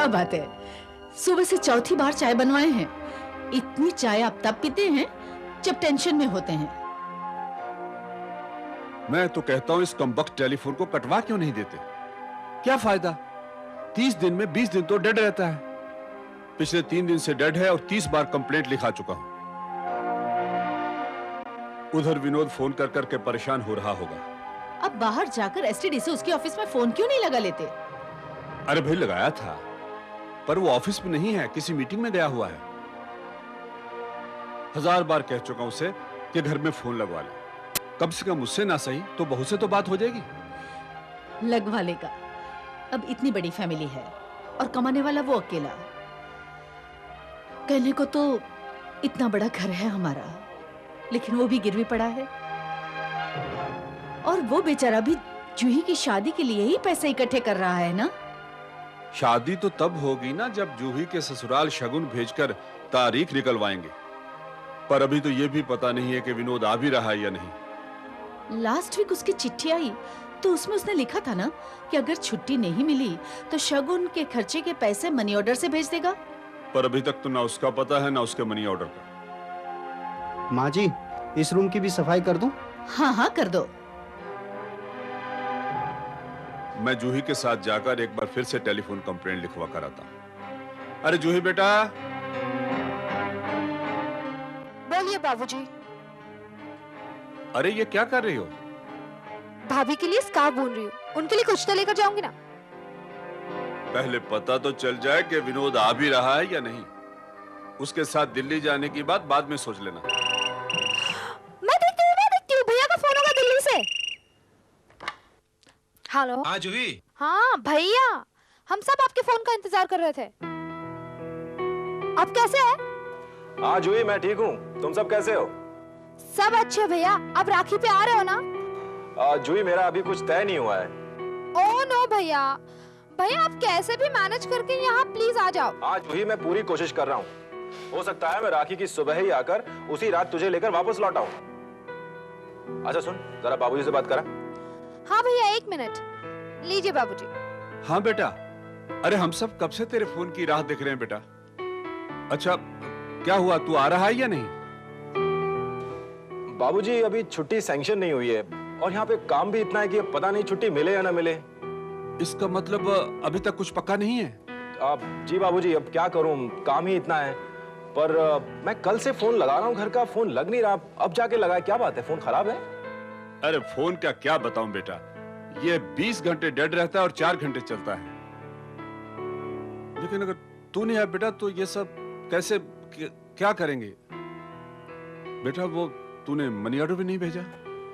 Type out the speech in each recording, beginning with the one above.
क्या बात है, सुबह से चौथी बार चाय बनवाए हैं। इतनी चाय आप तब पीते हैं जब टेंशन में होते हैं। मैं तो कहता हूं इस कमबख्त टेलीफोन को कटवा क्यों नहीं देते? क्या फायदा? 30 दिन में 20 दिन तो डेड रहता है। पिछले 3 दिन से डेड है और 30 बार कंप्लेंट लिखा चुका हूं। उधर विनोद फोन कर करके परेशान हो रहा होगा। अब बाहर जाकर एसटीडी से उसके ऑफिस में फोन क्यों नहीं लगा लेते? अरे भाई लगाया था, पर वो ऑफिस में नहीं है, किसी मीटिंग में गया हुआ है। 1000 बार कह चुका हूं उसे कि घर में फोन लगवा ले। कम से कम मुझसे ना सही तो बहू से तो बात हो जाएगी। लगवा लेगा। अब इतनी बड़ी फैमिली है और कमाने वाला वो अकेला। कहने को तो इतना बड़ा घर है हमारा, लेकिन वो भी गिरवी पड़ा है। और वो बेचारा भी जूही की शादी के लिए ही पैसे इकट्ठे कर रहा है ना। शादी तो तब होगी ना जब जूही के ससुराल शगुन भेजकर तारीख निकलवाएंगे। पर अभी तो ये भी पता नहीं है कि विनोद आ भी रहा है या नहीं। लास्ट वीक उसकी चिट्ठी आई तो उसमें उसने लिखा था ना कि अगर छुट्टी नहीं मिली तो शगुन के खर्चे के पैसे मनी ऑर्डर से भेज देगा। पर अभी तक तो ना उसका पता है ना उसके मनी ऑर्डर का। माँ जी, इस रूम की भी सफाई कर दूं? हाँ हाँ कर दो। मैं जूही के साथ जाकर एक बार फिर से टेलीफोन कंप्लेंट लिखवा कर आता हूं। अरे जूही बेटा। बोलिए बाबूजी। अरे ये क्या कर रही हो? भाभी के लिए स्कार्फ बुन रही हूँ, उनके लिए कुछ तो लेकर जाऊंगी ना। पहले पता तो चल जाए कि विनोद आ भी रहा है या नहीं। उसके साथ दिल्ली जाने की बात बाद में सोच लेना। मैं देखती हूँ, भैया का फोन होगा दिल्ली से। हेलो। हाँ जूही। हाँ भैया, हम सब आपके फोन का इंतजार कर रहे थे। आप कैसे हैं? हाँ जूही, मैं ठीक हूँ, तुम सब कैसे हो? सब अच्छे भैया। आप राखी पे आ रहे हो ना? जूही मेरा अभी कुछ तय नहीं हुआ है। ओह नो भैया, भैया आप कैसे भी मैनेज करके यहाँ प्लीज आ जाओ। हाँ जूही, मैं पूरी कोशिश कर रहा हूँ। हो सकता है मैं राखी की सुबह ही आकर उसी रात तुझे लेकर वापस लौट आऊं। अच्छा सुन, जरा बाबूजी से बात करा। हाँ भैया, 1 मिनट लीजिए बाबूजी। हाँ बेटा। अरे हम सब कब से तेरे फोन की राह देख रहे हैं बेटा। अच्छा क्या हुआ, तू आ रहा है या नहीं? बाबूजी अभी छुट्टी सैंक्शन नहीं हुई है और यहाँ पे काम भी इतना है कि पता नहीं छुट्टी मिले या ना मिले। इसका मतलब अभी तक कुछ पक्का नहीं है? जी बाबूजी, अब क्या करूं, काम ही इतना है। पर मैं कल से फोन लगा रहा हूं, घर का फोन लग नहीं रहा। अब जाके लगा, क्या बात है, फोन खराब है? अरे फोन का क्या बताऊं बेटा, ये 20 घंटे डेड रहता है और 4 घंटे चलता है। लेकिन अगर तू नहीं है बेटा तो ये सब कैसे क्या करेंगे बेटा? वो तूने मनी ऑर्डर भी नहीं भेजा?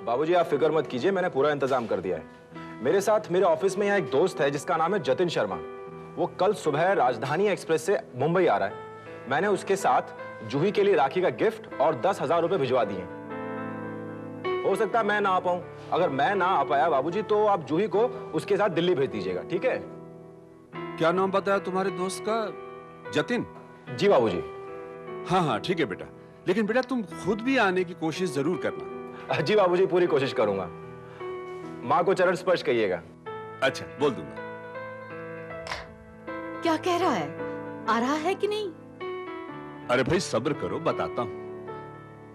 बाबूजी आप फिक्र मत कीजिए, मैंने पूरा इंतजाम कर दिया है। मेरे साथ मेरे ऑफिस में यहाँ एक दोस्त है जिसका नाम है जतिन शर्मा। वो कल सुबह राजधानी एक्सप्रेस से मुंबई आ रहा है। मैंने उसके साथ जूही के लिए राखी का गिफ्ट और 10,000 रुपए भिजवा दिए। हो सकता है मैं ना आ पाऊं। अगर मैं ना आ पाया बाबूजी तो आप जूही को उसके साथ दिल्ली भेज दीजिएगा, ठीक है? क्या नाम बताया तुम्हारे दोस्त का? जतिन? जी बाबूजी। हाँ हाँ ठीक है बेटा, लेकिन बेटा तुम खुद भी आने की कोशिश जरूर करना। जी बाबूजी, पूरी कोशिश करूंगा। माँ को चरण स्पर्श कहिएगा। अच्छा बोल दूंगा। क्या कह रहा है, आ रहा है कि नहीं? अरे भाई सब्र करो, बताता हूं।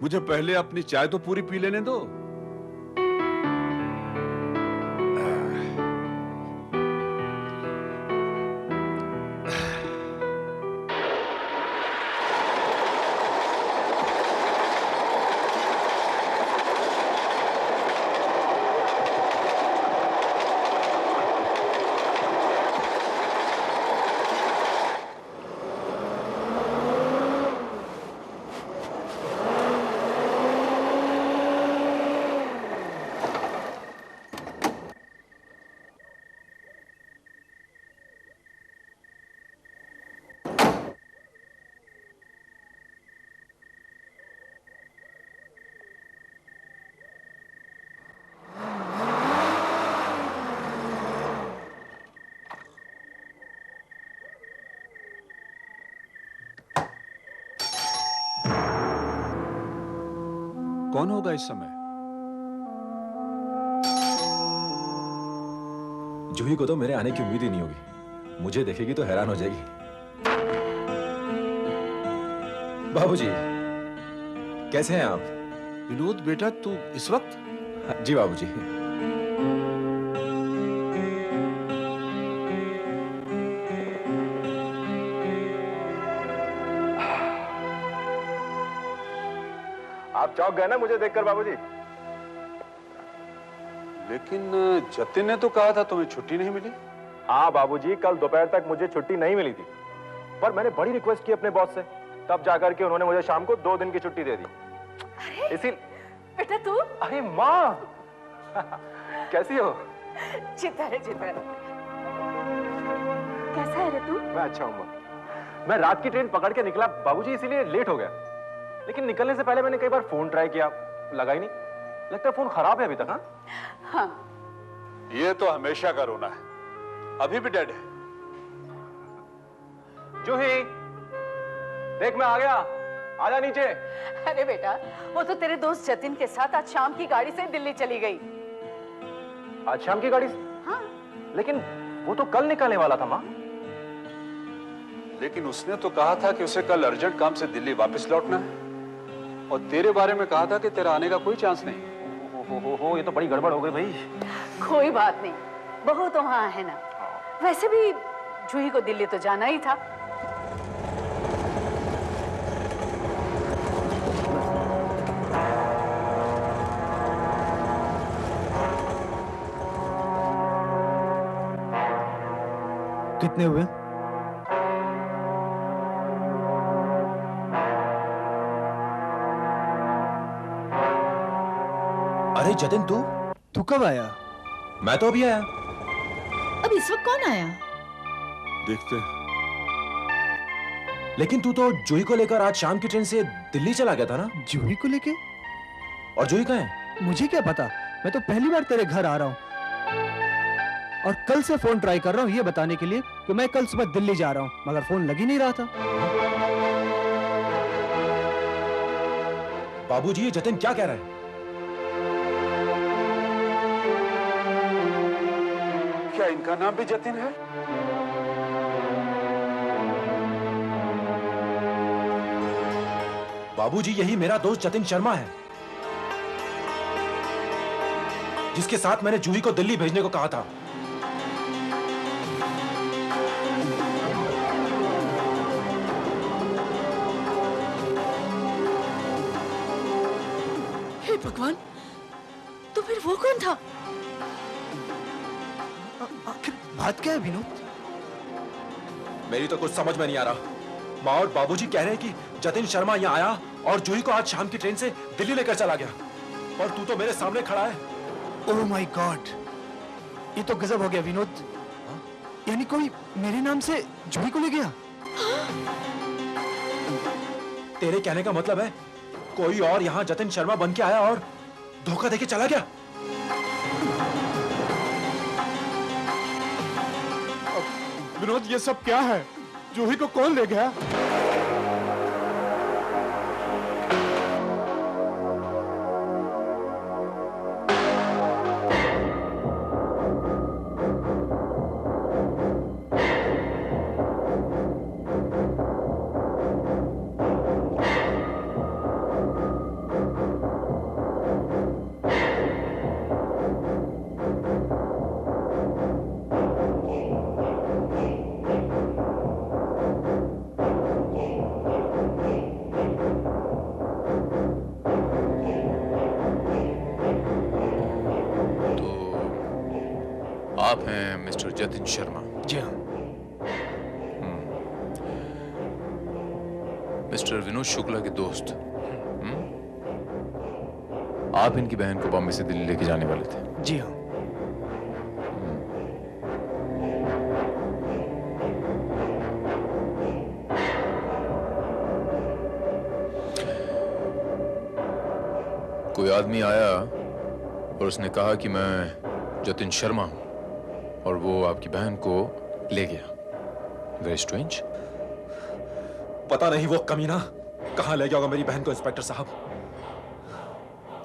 मुझे पहले अपनी चाय तो पूरी पी लेने दो। कौन होगा इस समय? जूही को तो मेरे आने की उम्मीद ही नहीं होगी। मुझे देखेगी तो हैरान हो जाएगी। बाबूजी, कैसे हैं आप? विनोद बेटा, तू इस वक्त? जी बाबूजी। आप चौंक गए ना मुझे देखकर बाबूजी? लेकिन जतिन ने तो कहा था तुम्हें छुट्टी नहीं मिली। हाँ बाबूजी, कल दोपहर तक मुझे छुट्टी नहीं मिली थी, पर मैंने बड़ी रिक्वेस्ट की अपने बॉस से, तब जाकर के उन्होंने मुझे शाम को 2 दिन की छुट्टी दे दी। इसी बेटा तू अरे माँ, कैसी हो? चितर कैसा है रे तू? मैं अच्छा हूँ माँ। मैं रात की ट्रेन पकड़ के निकला बाबूजी, इसीलिए लेट हो गया। लेकिन निकलने से पहले मैंने कई बार फोन ट्राई किया, लगा ही नहीं। लगता है फोन खराब है अभी तक। हाँ ये तो हमेशा का रोना है, अभी भी डेड है। जूही, देख मैं आ गया, आजा नीचे। अरे बेटा, वो तो तेरे दोस्त जतिन के साथ आज शाम की गाड़ी से दिल्ली चली गई। आज शाम की गाड़ी से? हाँ लेकिन वो तो कल निकलने वाला था माँ। लेकिन उसने तो कहा था कि उसे कल अर्जेंट काम से दिल्ली वापस लौटना है, और तेरे बारे में कहा था कि तेरा आने का कोई चांस नहीं। हो, ये तो बड़ी गड़बड़ हो गई भाई। कोई बात नहीं, बहू तो वहां है ना। वैसे भी जूही को दिल्ली तो जाना ही था। कितने हुए? अरे जतिन, तू कब आया? मैं तो अभी आया। अब इस वक्त कौन आया? देखते हैं। लेकिन तू तो जूही को लेकर आज शाम की ट्रेन से दिल्ली चला गया था ना? जूही को लेके? और जूही कहाँ है? मुझे क्या पता, मैं तो पहली बार तेरे घर आ रहा हूँ, और कल से फोन ट्राई कर रहा हूँ ये बताने के लिए कि मैं कल सुबह दिल्ली जा रहा हूँ, मगर फोन लग ही नहीं रहा था। बाबूजी, ये जतिन क्या कह रहा है? क्या इनका नाम भी जतिन है? बाबूजी, यही मेरा दोस्त जतिन शर्मा है, जिसके साथ मैंने जूही को दिल्ली भेजने को कहा था। हे भगवान, तो फिर वो कौन था? आखिर बात क्या है विनोद? मेरी तो कुछ समझ में नहीं आ रहा। माँ और बाबूजी कह रहे हैं कि जतिन शर्मा यहाँ आया और जूही को आज शाम की ट्रेन से दिल्ली लेकर चला गया, और तू तो मेरे सामने खड़ा है। ओह माय गॉड, ये तो गजब हो गया विनोद। यानी कोई मेरे नाम से जूही को ले गया? तेरे कहने का मतलब है कोई और यहाँ जतिन शर्मा बन के आया और धोखा देके चला गया? विनोद, ये सब क्या है? जूही को कौन ले गया? आप हैं मिस्टर जतिन शर्मा? जी हाँ। मिस्टर विनोद शुक्ला के दोस्त। आप इनकी बहन को बॉम्बे से दिल्ली लेके जाने वाले थे? जी हाँ। कोई आदमी आया और उसने कहा कि मैं जतिन शर्मा हूं, और वो आपकी बहन को ले गया। Very strange. पता नहीं वो कमीना कहां ले गया होगा मेरी बहन को इंस्पेक्टर साहब।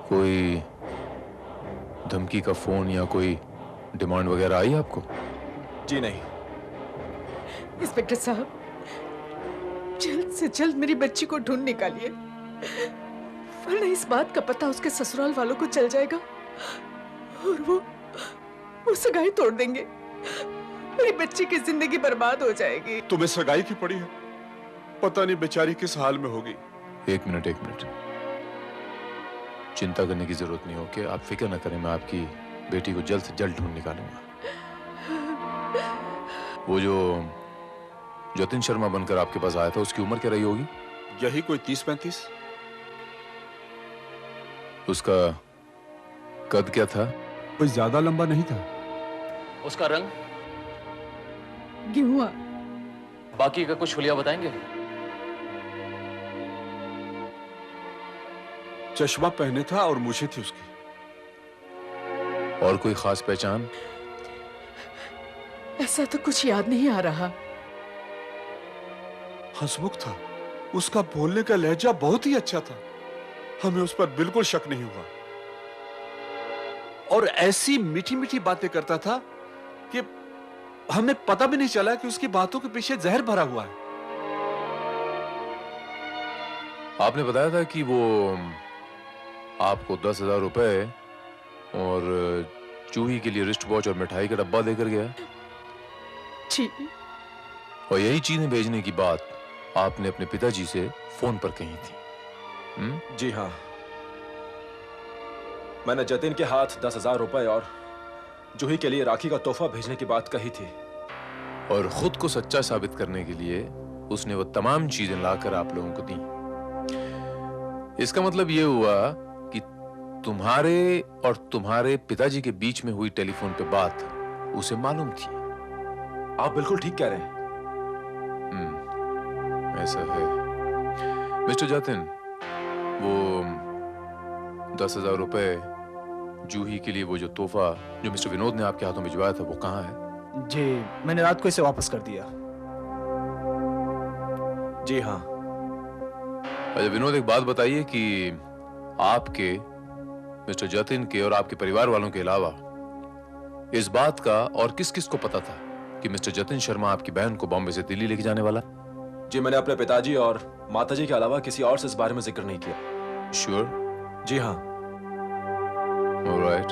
कोई धमकी का फोन या कोई डिमांड वगैरह आई आपको? जी नहीं, इंस्पेक्टर साहब, जल्द से जल्द मेरी बच्ची को ढूंढ निकालिए, वरना इस बात का पता उसके ससुराल वालों को चल जाएगा और वो सगाई तोड़ देंगे। मेरी बच्ची की जिंदगी बर्बाद हो जाएगी। तुम्हें सगाई की पड़ी है, पता नहीं बेचारी किस हाल में होगी। एक मिनट, चिंता करने की जरूरत नहीं हो कि आप फिक्र न करें, मैं आपकी बेटी को जल्द से जल्द ढूंढ निकालूंगा। वो जो जतिन शर्मा बनकर आपके पास आया था, उसकी उम्र क्या रही होगी? यही कोई 30-35। उसका कद क्या था? कोई ज्यादा लंबा नहीं था। उसका रंग? गेहुआ। बाकी का कुछ हुलिया बताएंगे? चश्मा पहने था और मूछें थी उसकी। और कोई खास पहचान? ऐसा तो कुछ याद नहीं आ रहा। हंसमुख था, उसका बोलने का लहजा बहुत ही अच्छा था, हमें उस पर बिल्कुल शक नहीं हुआ। और ऐसी मीठी मीठी बातें करता था कि हमें पता भी नहीं चला कि उसकी बातों के पीछे जहर भरा हुआ है। आपने बताया था कि वो आपको 10,000 रुपए और चूही के लिए रिस्ट वॉच और मिठाई का डब्बा देकर गया, जी। और यही चीजें भेजने की बात आपने अपने पिताजी से फोन पर कही थी। जी हाँ, मैंने जतिन के हाथ 10,000 रुपए और जूही के लिए राखी का तोहफा भेजने की बात कही थी। और खुद को सच्चा साबित करने के लिए उसने वो तमाम चीजें लाकर आप लोगों को दी। इसका मतलब ये हुआ कि तुम्हारे और तुम्हारे पिताजी के बीच में हुई टेलीफोन पे बात उसे मालूम थी। आप बिल्कुल ठीक कह रहे हैं। ऐसा है। मिस्टर जतिन, वो 10,000 रुपए जूही के लिए वो जो तोहफा जो मिस्टर विनोद ने आपके हाथों में भिजवाया था, वो कहाँ है? जी, मैंने रात को इसे वापस कर दिया। जी हाँ। अच्छा विनोद, एक बात बताइए कि आपके, मिस्टर जतिन के और आपके परिवार वालों के अलावा इस बात का और किस किस को पता था कि मिस्टर जतिन शर्मा आपकी बहन को बॉम्बे से दिल्ली लेके जाने वाला? जी, मैंने अपने पिताजी और माताजी के अलावा किसी और से इस बारे में जिक्र नहीं किया। श्योर? जी हाँ। ऑलराइट।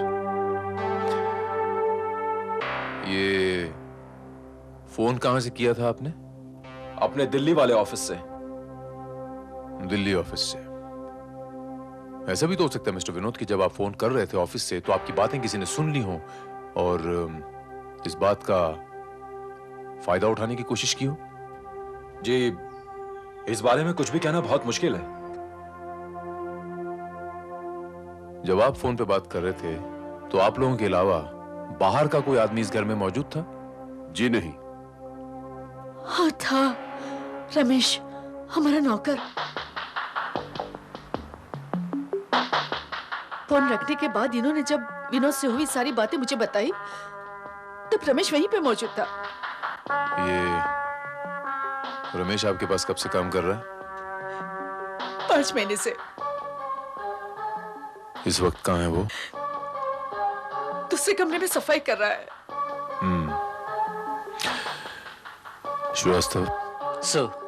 ये फोन कहां से किया था आपने? अपने दिल्ली वाले ऑफिस से। दिल्ली ऑफिस से? ऐसा भी तो हो सकता है मिस्टर विनोद कि जब आप फोन कर रहे थे ऑफिस से तो आपकी बातें किसी ने सुन ली हो और इस बात का फायदा उठाने की कोशिश की हो। जी, इस बारे में कुछ भी कहना बहुत मुश्किल है। जब आप फोन पे बात कर रहे थे तो आप लोगों के अलावा बाहर का कोई आदमी इस घर में मौजूद था? जी नहीं। हाँ था, रमेश, हमारा नौकर। फोन रखने के बाद इन्होंने जब विनोद से हुई सारी बातें मुझे बताई तब रमेश वहीं पे मौजूद था। ये रमेश आपके पास कब से काम कर रहा है? 5 महीने से। इस वक्त कहाँ है वो? दूसरे कमरे में सफाई कर रहा है। श्रीवास्तव। सर,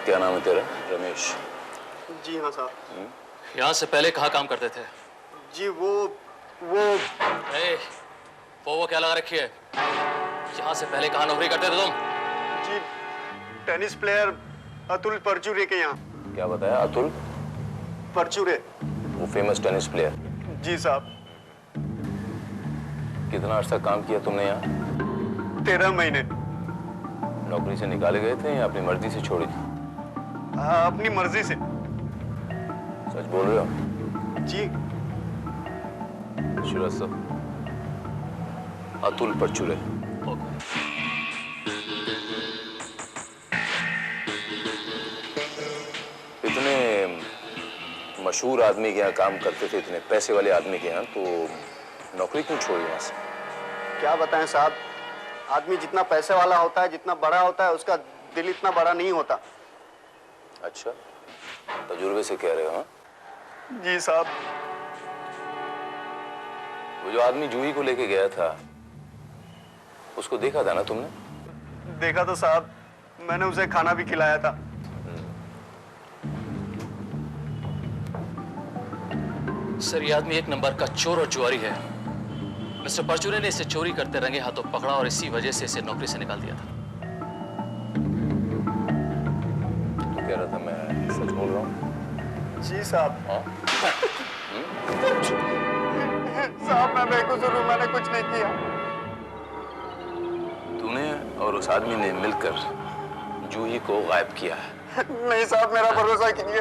क्या नाम है तेरा? रमेश? जी हाँ साहब। यहाँ से पहले कहाँ काम करते थे? जी वो ए, वो क्या लगा रखी है? यहाँ से पहले कहाँ नौकरी करते थे तुम? जी टेनिस प्लेयर अतुल परचूरे के यहाँ। क्या बताया? अतुल परचूरे? वो फेमस टेनिस प्लेयर? जी साहब। कितना अर्सा काम किया तुमने यहाँ? 13 महीने। नौकरी से निकाले गए थे या अपनी मर्जी से छोड़ी थी? अपनी मर्जी से। सच बोल रहे हो? जी। श्रीवास्तव, अतुल परचूरे। इतने मशहूर आदमी के यहाँ काम करते थे, इतने पैसे वाले आदमी के यहाँ, तो नौकरी क्यों छोड़ी वहां से? क्या बताएं साहब, आदमी जितना पैसे वाला होता है, जितना बड़ा होता है, उसका दिल इतना बड़ा नहीं होता। अच्छा, तजुर्बे से कह रहे हो? हाँ? जी साहब। वो जो आदमी जूही को लेके गया था, उसको देखा था ना तुमने? देखा तो साहब, मैंने उसे खाना भी खिलाया था। सर, ये आदमी एक नंबर का चोर और जुआरी है। मिस्टर परचूरे ने इसे चोरी करते रंगे हाथों पकड़ा और इसी वजह से इसे नौकरी से निकाल दिया था। तो कह रहा था मैं सच बोल रहा हूँ? जी साहब। हाँ? साहब मैं बेकसूर हूँ, मैंने कुछ नहीं किया। तूने और उस आदमी ने मिलकर जूही को गायब किया है। नहीं साहब, मेरा भरोसा कीजिए।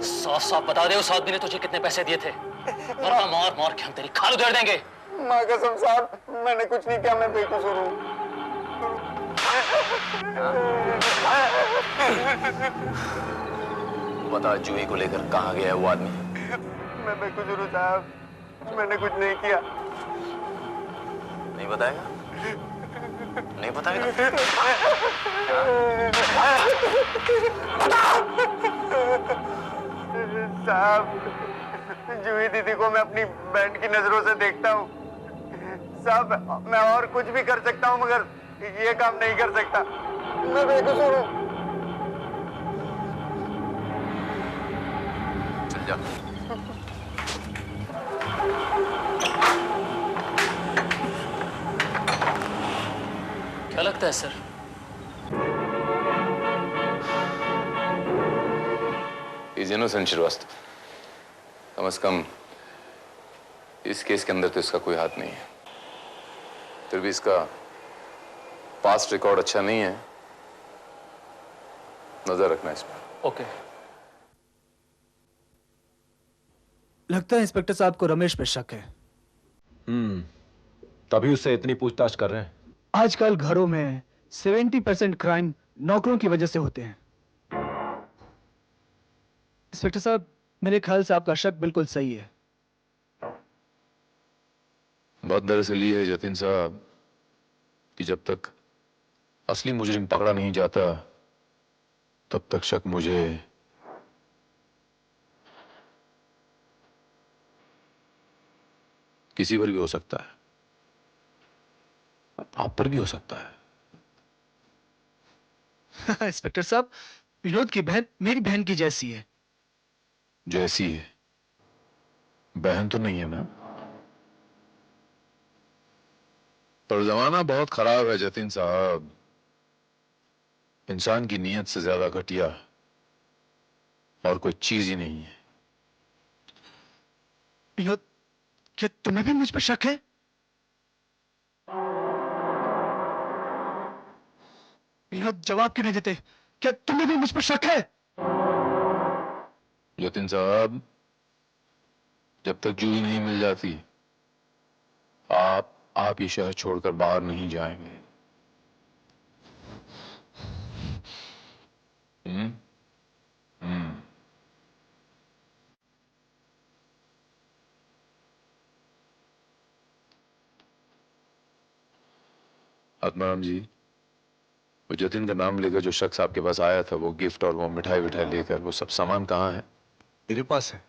साफ साफ बता दे, उस आदमी ने तुझे कितने पैसे दिए थे, वरना मार मार के हम तेरी खाल उधेड़ देंगे। माँ कसम साहब, मैंने कुछ नहीं किया, मैं बेकसूर हूँ। बता, जूही को लेकर कहाँ गया है वो आदमी? मैं बेकसूर हूँ साहब, मैंने कुछ नहीं किया। नहीं बताएगा? नहीं बताएगा? साहब, जूही दीदी को मैं अपनी बहन की नजरों से देखता हूँ साहब। मैं और कुछ भी कर सकता हूँ, मगर ये काम नहीं कर सकता। मैं बेकसूर हूँ। चल जा। क्या लगता है सर? Is innocent Srivastava. कम से कम इस केस के अंदर तो इसका कोई हाथ नहीं है। फिर भी इसका पास्ट रिकॉर्ड अच्छा नहीं है, नजर रखना इस पर। ओके। लगता है इंस्पेक्टर साहब को रमेश पे शक है। तभी उससे इतनी पूछताछ कर रहे हैं। आजकल घरों में 70% क्राइम नौकरों की वजह से होते हैं। इंस्पेक्टर साहब, मेरे ख्याल से आपका शक बिल्कुल सही है। बात दरअसल ये है जतिन साहब कि जब तक असली मुजरिम पकड़ा नहीं जाता, तब तक शक मुझे किसी पर भी हो सकता है, आप पर भी हो सकता है। इंस्पेक्टर साहब, विनोद की बहन मेरी बहन की जैसी है। जैसी है? बहन तो नहीं है ना? पर जमाना बहुत खराब है जतिन साहब। इंसान की नीयत से ज्यादा घटिया और कोई चीज ही नहीं है। विनोद, क्या तुम्हें भी मुझ पर शक है? विनोद, जवाब क्यों नहीं देते? क्या तुम्हें भी मुझ पर शक है? जतिन साहब, जब तक जूही नहीं मिल जाती, आप ये शहर छोड़कर बाहर नहीं जाएंगे। हम्म? आत्माराम जी, वो जतिन का नाम लेकर जो शख्स आपके पास आया था, वो गिफ्ट और वो मिठाई विठाई लेकर, वो सब सामान कहाँ है? मेरे पास है।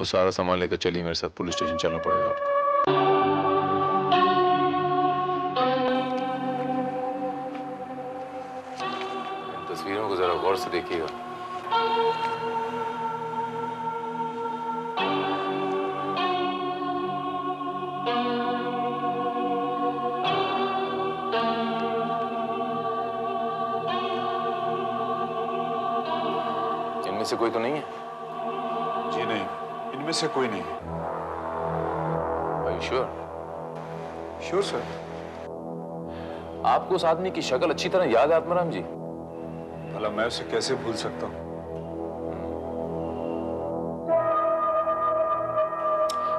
वो सारा सामान लेकर चलिए मेरे साथ, पुलिस स्टेशन चलना पड़ेगा आपको। इन तस्वीरों को जरा गौर से देखिएगा। इनमें से कोई तो नहीं है? जी नहीं, इनमें से कोई नहीं है। Are you sure? Sure sir. आपको उस आदमी की शक्ल अच्छी तरह याद है आत्माराम जी? भला मैं उसे कैसे भूल सकता हूँ?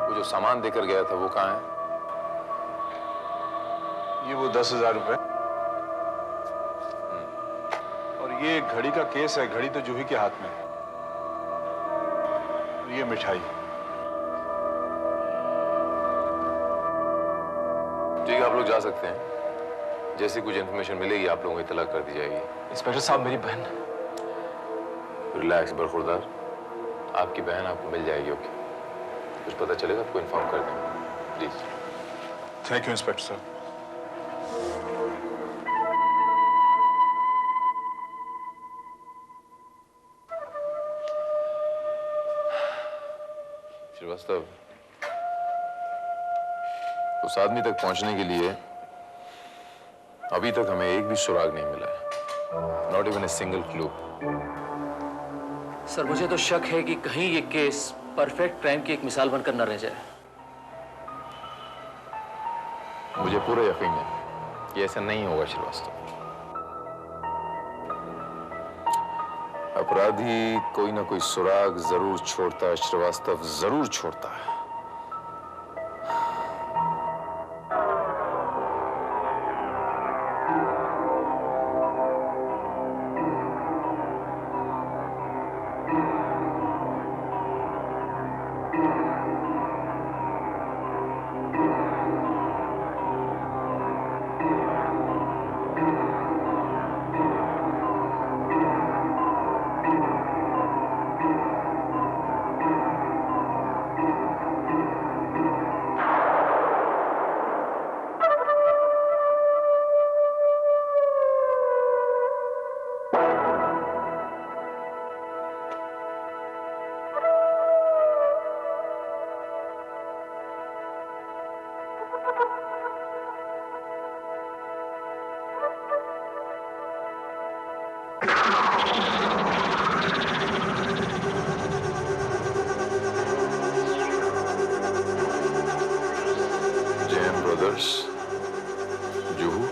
वो जो सामान देकर गया था, वो कहाँ है? ये वो 10,000 रुपए और ये घड़ी का केस है। घड़ी तो जूही के हाथ में है। और ये मिठाई। ठीक है, आप लोग जा सकते हैं। जैसी कुछ इन्फॉर्मेशन मिलेगी आप लोगों को इत्तला कर दी जाएगी। इंस्पेक्टर साहब, मेरी बहन। रिलैक्स बरखुरदार, आपकी बहन आपको मिल जाएगी। ओके, कुछ पता चलेगा आपको इन्फॉर्म कर देंगे प्लीज। थैंक यू इंस्पेक्टर साहब। श्रीवास्तव, उस आदमी तक पहुंचने के लिए अभी तक हमें एक भी सुराग नहीं मिला है। Not even a single clue. Sir, मुझे तो शक है कि कहीं ये केस परफेक्ट क्राइम की एक मिसाल बनकर न रह जाए। मुझे पूरा यकीन है कि ऐसा नहीं होगा श्रीवास्तव। अपराधी कोई ना कोई सुराग जरूर छोड़ता है श्रीवास्तव, जरूर छोड़ता है। Juhu,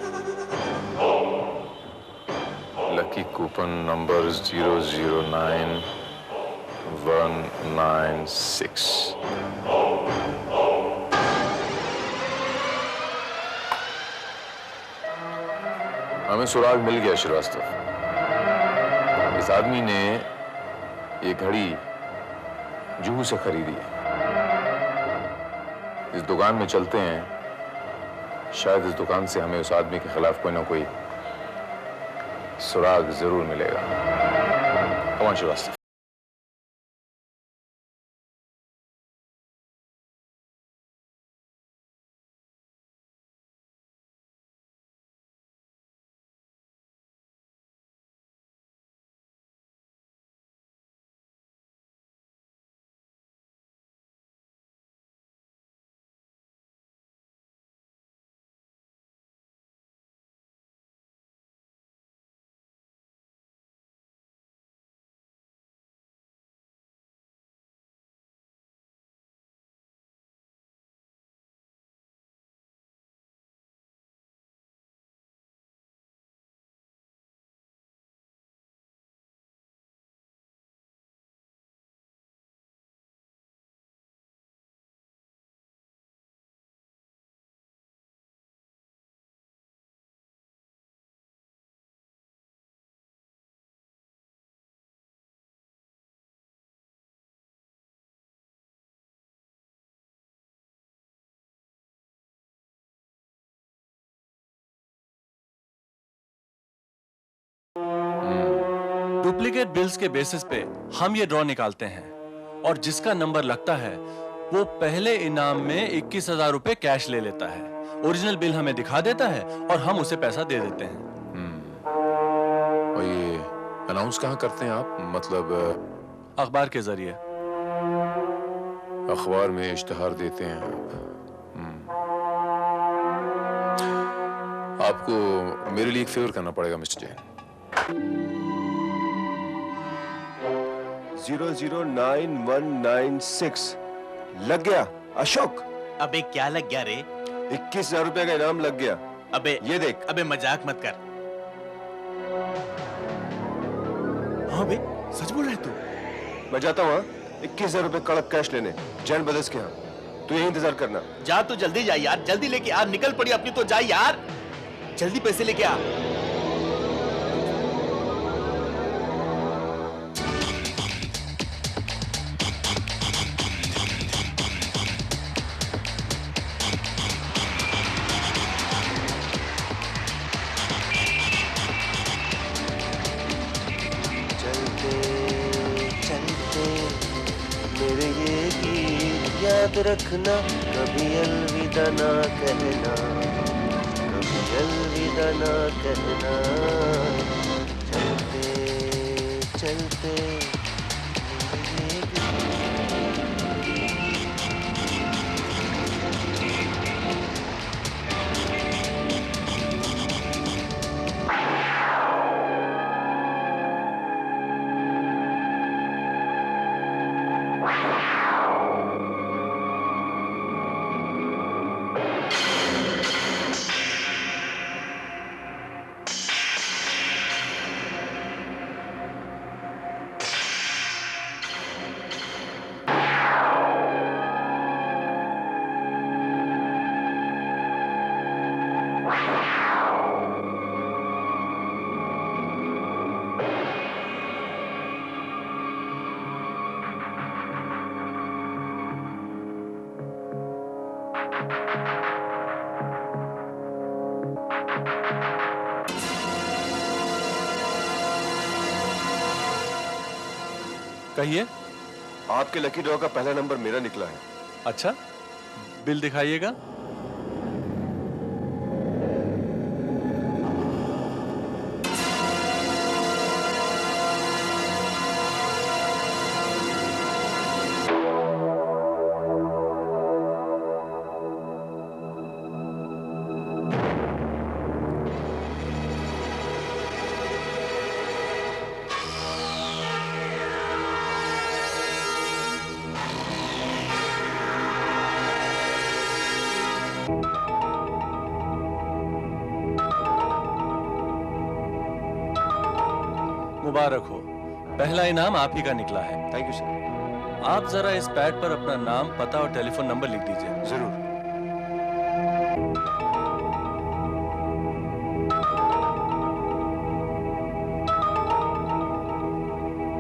lucky coupon number 009196। हमें सुराग मिल गया श्रीवास्तव। इस आदमी ने ये घड़ी जुहू से खरीदी है। इस दुकान में चलते हैं, शायद इस दुकान से हमें उस आदमी के खिलाफ कोई ना कोई सुराग जरूर मिलेगा। कौन श्रीवास्तव? डुप्लीकेट बिल्स के बेसिस पे हम ये ड्रॉ निकालते हैं और जिसका नंबर लगता है वो पहले इनाम में 21,000 रुपए कैश ले लेता है। ओरिजिनल बिल हमें दिखा देता है और हम उसे पैसा दे देते हैं। और ये अनाउंस कहाँ करते हैं आप? मतलब अखबार के जरिए। अखबार में इश्तिहार देते हैं आप। आपको मेरे लिए एक फेवर करना पड़ेगा मिस्टर जैन। 009196 लग गया अशोक। अबे क्या लग गया रे? 21,000 रुपए का इनाम लग गया। अबे ये देख। अबे मजाक मत कर। हाँ बे, सच बोल रहा है तू? मैं जाता हूँ 21,000 रुपए कड़क कैश लेने जैन ब्रदर्स के यहाँ। तू यही इंतजार करना। जा तू जल्दी जा यार, जल्दी लेके आ। निकल पड़ी अपनी तो जा यार, जल्दी पैसे लेके आ। याद रखना, कभी अलविदा ना कहना, कभी अलविदा ना कहना। चलते चलते कहिए। आपके लकी ड्रॉ का पहला नंबर मेरा निकला है। अच्छा, बिल दिखाइएगा। मुबारक हो, पहला इनाम आप ही का निकला है। Thank you sir. आप जरा इस पैड पर अपना नाम, पता और टेलीफोन नंबर लिख दीजिए। जरूर।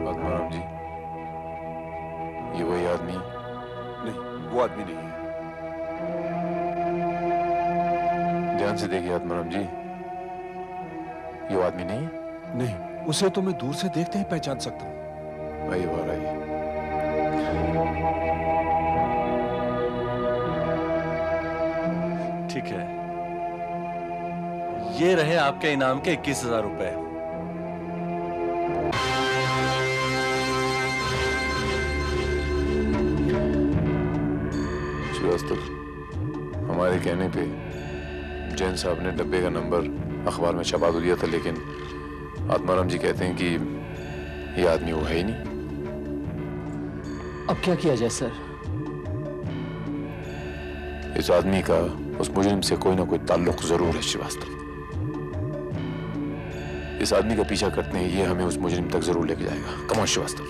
आत्माराम जी, ये वही आदमी? नहीं, वो आदमी नहीं है। ध्यान से देखिए आत्माराम जी, ये वो आदमी नहीं है? नहीं, उसे तो मैं दूर से देखते ही पहचान सकता हूँ। आइए बाहर आइए। ठीक है, ये रहे आपके इनाम के 21,000 रुपए। श्रीवास्तव, हमारे कहने पे जैन साहब ने डब्बे का नंबर अखबार में छपा तो दिया था, लेकिन आत्माराम जी कहते हैं कि ये आदमी वो है ही नहीं। अब क्या किया जाए सर? इस आदमी का उस मुजरिम से कोई ना कोई ताल्लुक जरूर है श्रीवास्तव। इस आदमी का पीछा करते हैं, ये हमें उस मुजरिम तक जरूर लेके जाएगा। Come on Shrivastava.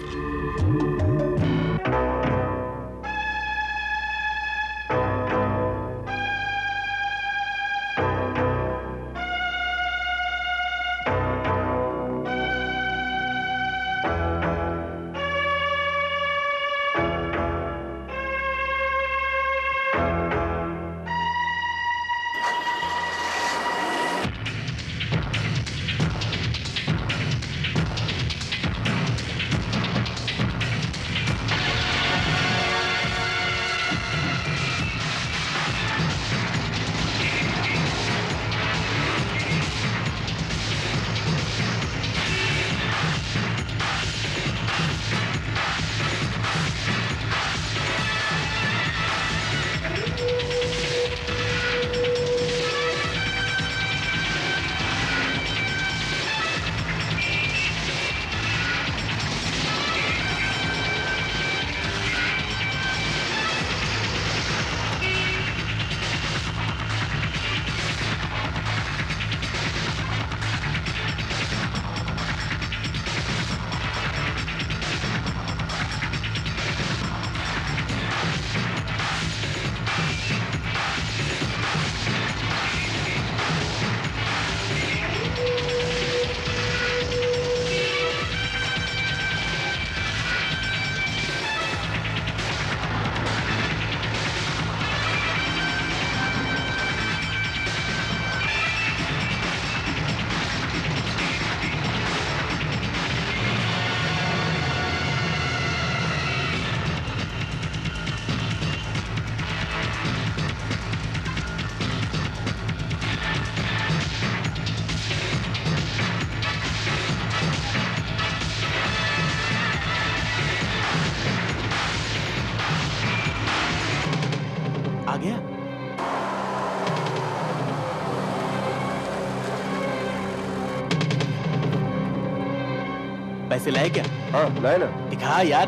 पैसे लाए क्या? हाँ लाए ना। दिखा यार।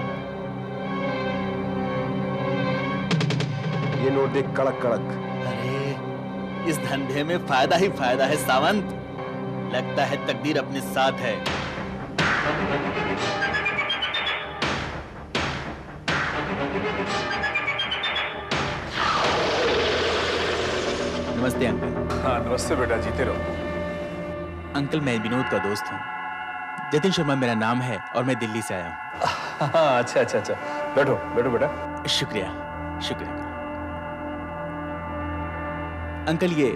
ये नोट देख, कड़क कड़क। अरे इस धंधे में फायदा ही फायदा है सावंत। लगता है तकदीर अपने साथ है। नमस्ते अंकल। हाँ नमस्ते बेटा, जीते रहो। अंकल मैं विनोद का दोस्त हूँ। जतिन शर्मा मेरा नाम है और मैं दिल्ली से आया हूँ। हाँ अच्छा अच्छा अच्छा, बैठो बैठो बेटा। शुक्रिया शुक्रिया अंकल। ये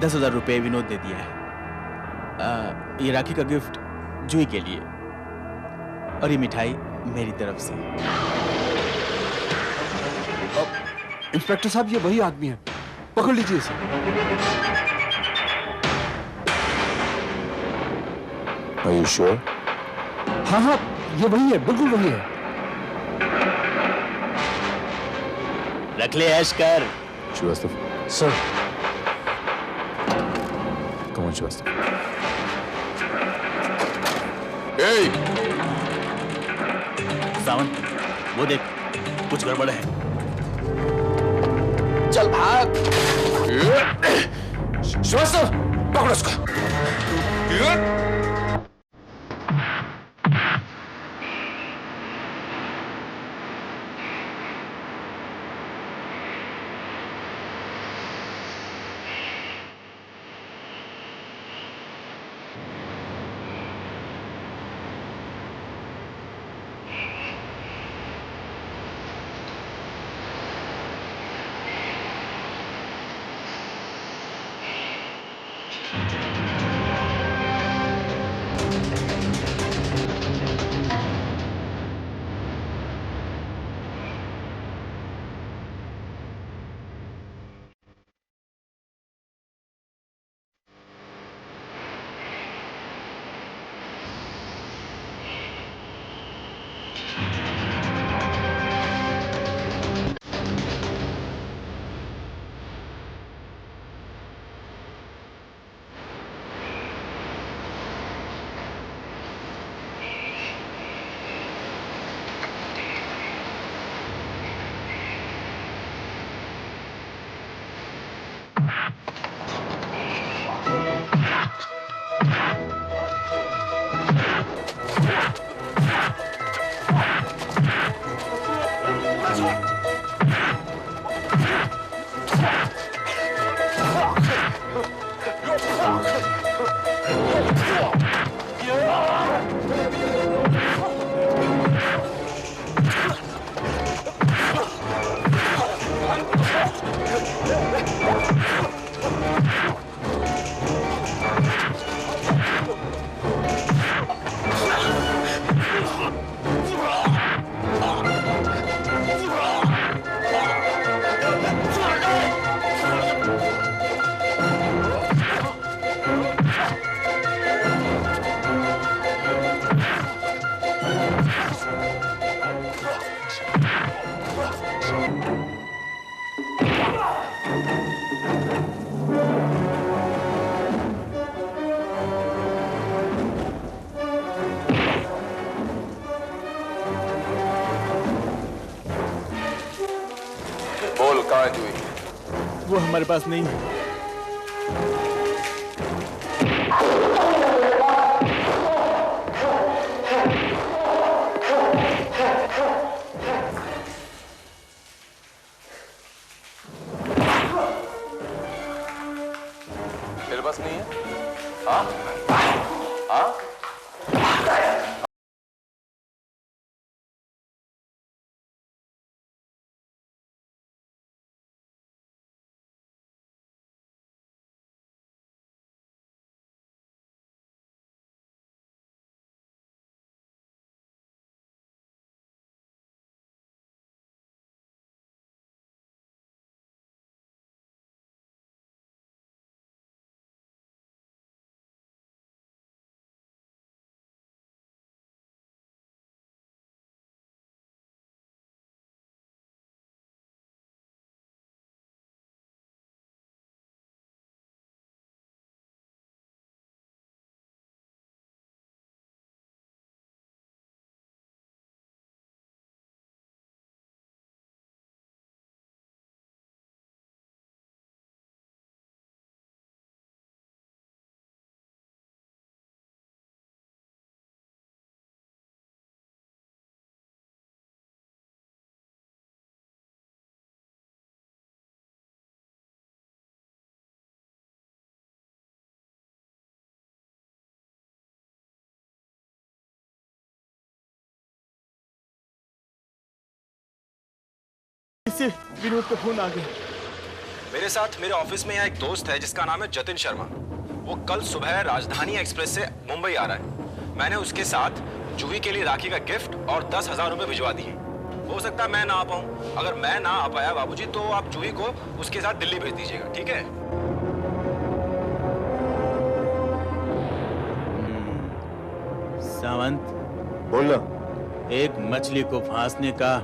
10,000 रुपए विनोद ने दिया है। ये राखी का गिफ्ट जूही के लिए और ये मिठाई मेरी तरफ से। इंस्पेक्टर साहब ये वही आदमी है, पकड़ लीजिए इसे। Are you sure? हाँ हाँ ये वही है, बिल्कुल वही है। रख ले ऐश कर। Srivastava. Sir. Come on Srivastava. ए! सावंत वो देख, कुछ गड़बड़ है। चल भाग। श्रीवास्तव पकड़ो उसको। बोल कहाँ है जूही? वो हमारे पास नहीं है। मेरे पास नहीं है। हाँ हाँ इससे विनोद का फोन आ गया। मेरे साथ मेरे ऑफिस में यहाँ एक दोस्त है जिसका नाम है जतिन शर्मा। वो कल सुबह राजधानी एक्सप्रेस से मुंबई आ रहा है। मैंने उसके साथ जूही के लिए राखी का गिफ्ट और 10,000 रुपए भिजवा दिए। हो सकता है मैं ना आ पाऊं। अगर मैं ना आ पाया बाबूजी तो आप जूही को उसके साथ दिल्ली भेज दीजिएगा, ठीक है? सावंत, बोलना। एक मछली को फांसने का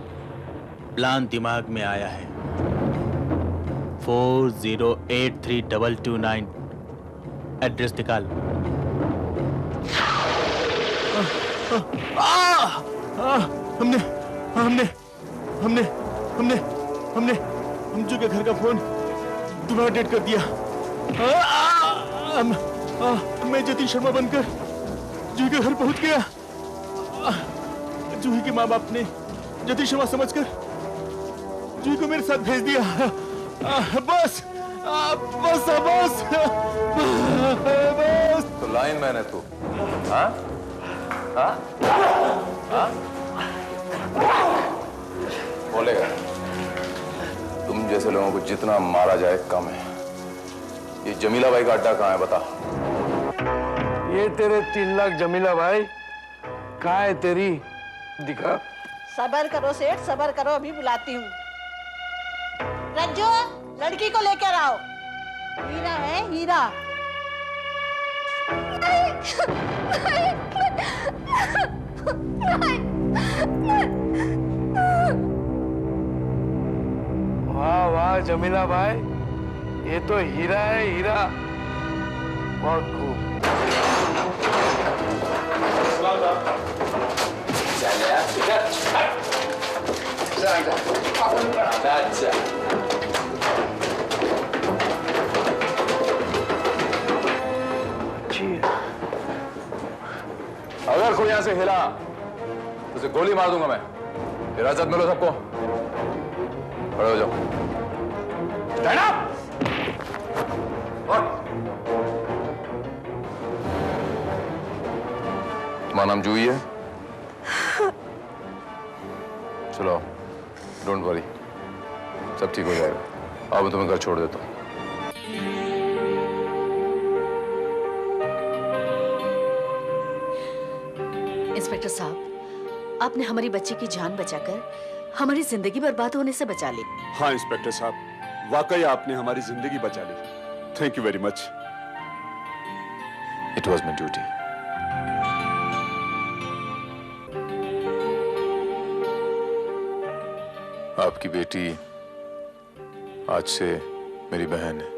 प्लान दिमाग में आया है। 40832229 एड्रेस निकाल। हमने हमने हमने हमने हमने हम जू के घर का फोन दोबारा डेट कर दिया। मैं जतिन शर्मा बनकर जूही के घर पहुंच गया। जूही के माँ बाप ने जतिन शर्मा समझकर जूही को मेरे साथ भेज दिया। बस बस बस बस। तो लाइन मैन है तू? हाँ? हाँ? हाँ? बोलेगा। तुम जैसे लोगों को जितना मारा जाए कम है। ये जमीला भाई का अड्डा कहाँ है बता? ये तेरे 3 लाख जमीला भाई कहाँ है तेरी? दिखा। सबर करो सेठ, सबर करो, अभी बुलाती हूँ। रज्जू, लड़की को लेकर आओ। हीरा है हीरा। वाह वाह जमीला भाई, ये तो हीरा है हीरा। बहुत खूब। अगर कोई यहां से हिला तो उसे गोली मार दूंगा मैं। इजाजत मिलो सबको। खड़े हो जाओ। Stand up. तुम्हारा नाम जूही है? चलो, डोंट वरी, सब ठीक हो जाएगा। अब मैं तुम्हें घर छोड़ देता हूँ। इंस्पेक्टर साहब, आपने हमारी बच्ची की जान बचाकर हमारी जिंदगी बर्बाद होने से बचा ली। हाँ इंस्पेक्टर साहब, वाकई आपने हमारी जिंदगी बचा ली। Thank you very much. It was my duty. आपकी बेटी आज से मेरी बहन है।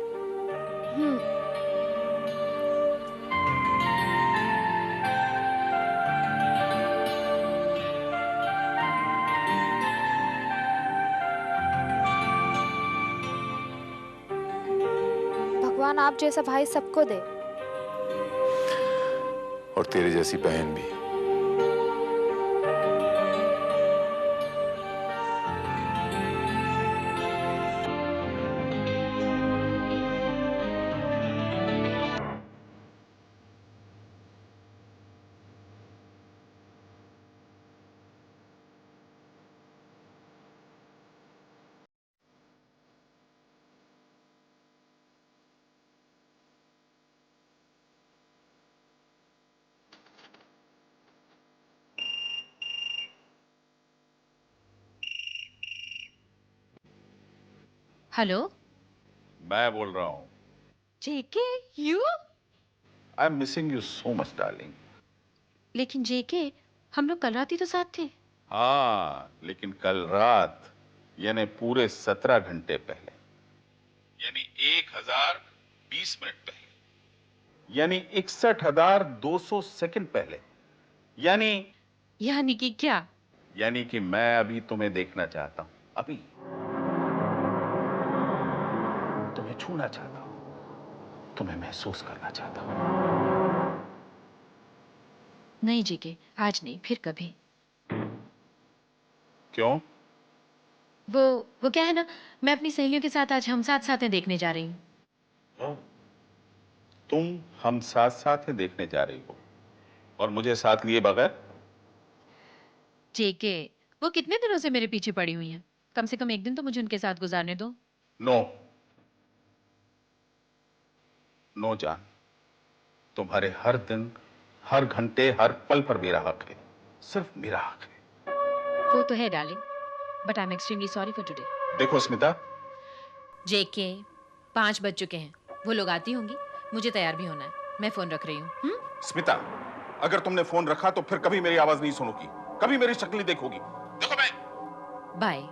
भगवान आप जैसा भाई सबको दे। और तेरी जैसी बहन भी। हेलो, मैं बोल रहा हूँ। JK, you? I am missing you so much darling. लेकिन जेके, हम लोग कल रात ही तो साथ थे। हाँ, लेकिन कल रात यानी पूरे 17 घंटे पहले, यानी 1020 मिनट पहले, यानी 61,200 सेकंड पहले, यानी कि क्या? यानी कि मैं अभी तुम्हें देखना चाहता हूँ। अभी तुम्हें छूना चाहता हूँ, तुम्हें महसूस करना चाहता हूँ। नहीं जेके, आज नहीं, फिर कभी। क्यों? वो क्या है ना, मैं अपनी सहेलियों के साथ आज हम साथ साथ देखने जा रही हूँ। तुम हम साथ साथ देखने जा रही हो और मुझे साथ लिए बगैर? जेके, वो कितने दिनों से मेरे पीछे पड़ी हुई हैं। कम से कम एक दिन तो मुझे उनके साथ गुजारने दो। नो नो जान, तुम्हारे हर दिन, हर घंटे, हर पल पर मेरा हक है, सिर्फ मेरा हक है। वो तो है darling, but I am extremely sorry for today. देखो स्मिता, जेके 5 बज चुके हैं, वो लोग आती होंगी, मुझे तैयार भी होना है। मैं फोन रख रही हूँ। स्मिता, अगर तुमने फोन रखा तो फिर कभी मेरी आवाज नहीं सुनोगी, कभी मेरी शक्ल नहीं देखोगी। देखो मैं बाय।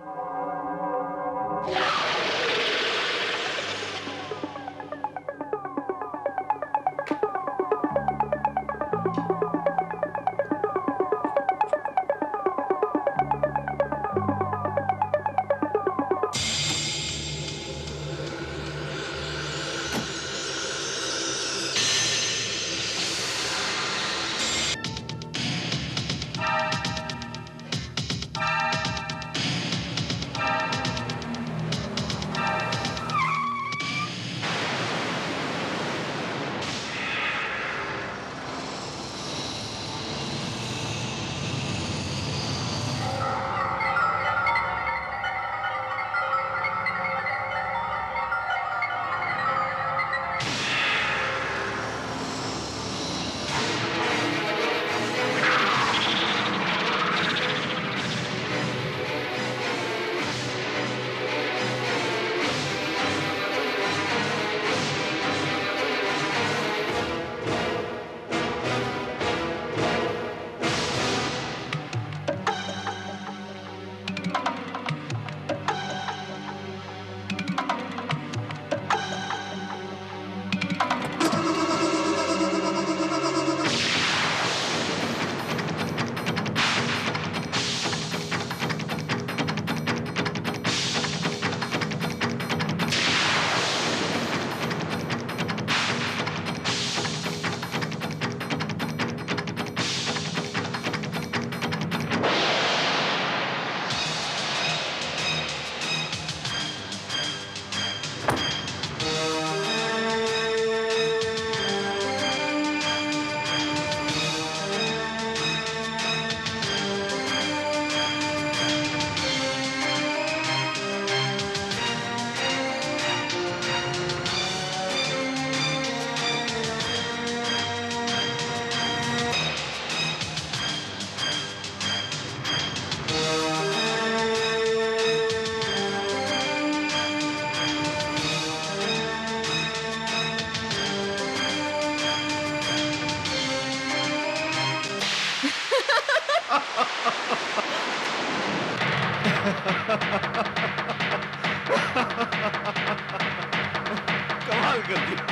कमाल कर दिया।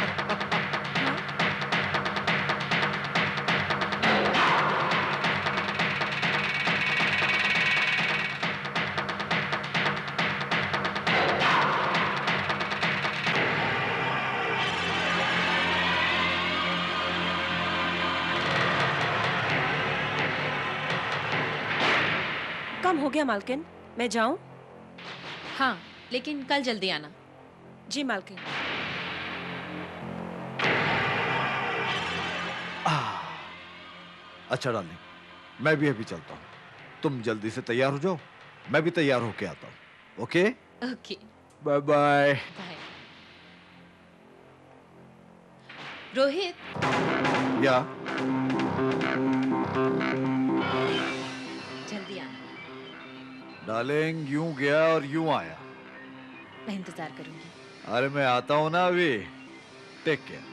कम हो गया मालकिन, मैं जाऊं? हाँ, लेकिन कल जल्दी आना। जी मालकिन। अच्छा डार्लिंग, मैं भी अभी चलता हूँ, तुम जल्दी से तैयार हो जाओ, मैं भी तैयार होके आता हूँ। Okay okay, bye bye. Bye. Rohit, या जल्दी आना। डार्लिंग, यूं गया और यूं आया। मैं इंतजार करूंगी। अरे मैं आता हूँ ना अभी। Take care.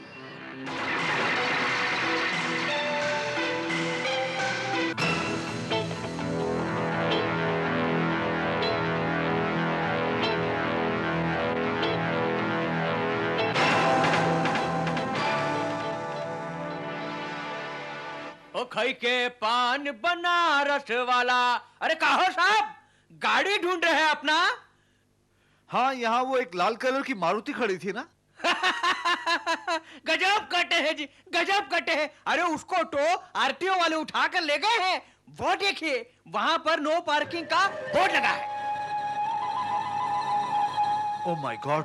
ओ खई के पान बनारस वाला। अरे कहो साहब, गाड़ी ढूंढ रहे हैं अपना? हाँ, यहाँ वो एक लाल कलर की मारुति खड़ी थी ना। गजब कटे हैं जी, गजब कटे हैं। अरे उसको तो आरटीओ वाले उठा कर ले गए हैं। वो देखिए, वहां पर नो पार्किंग का बोर्ड लगा है। Oh my god.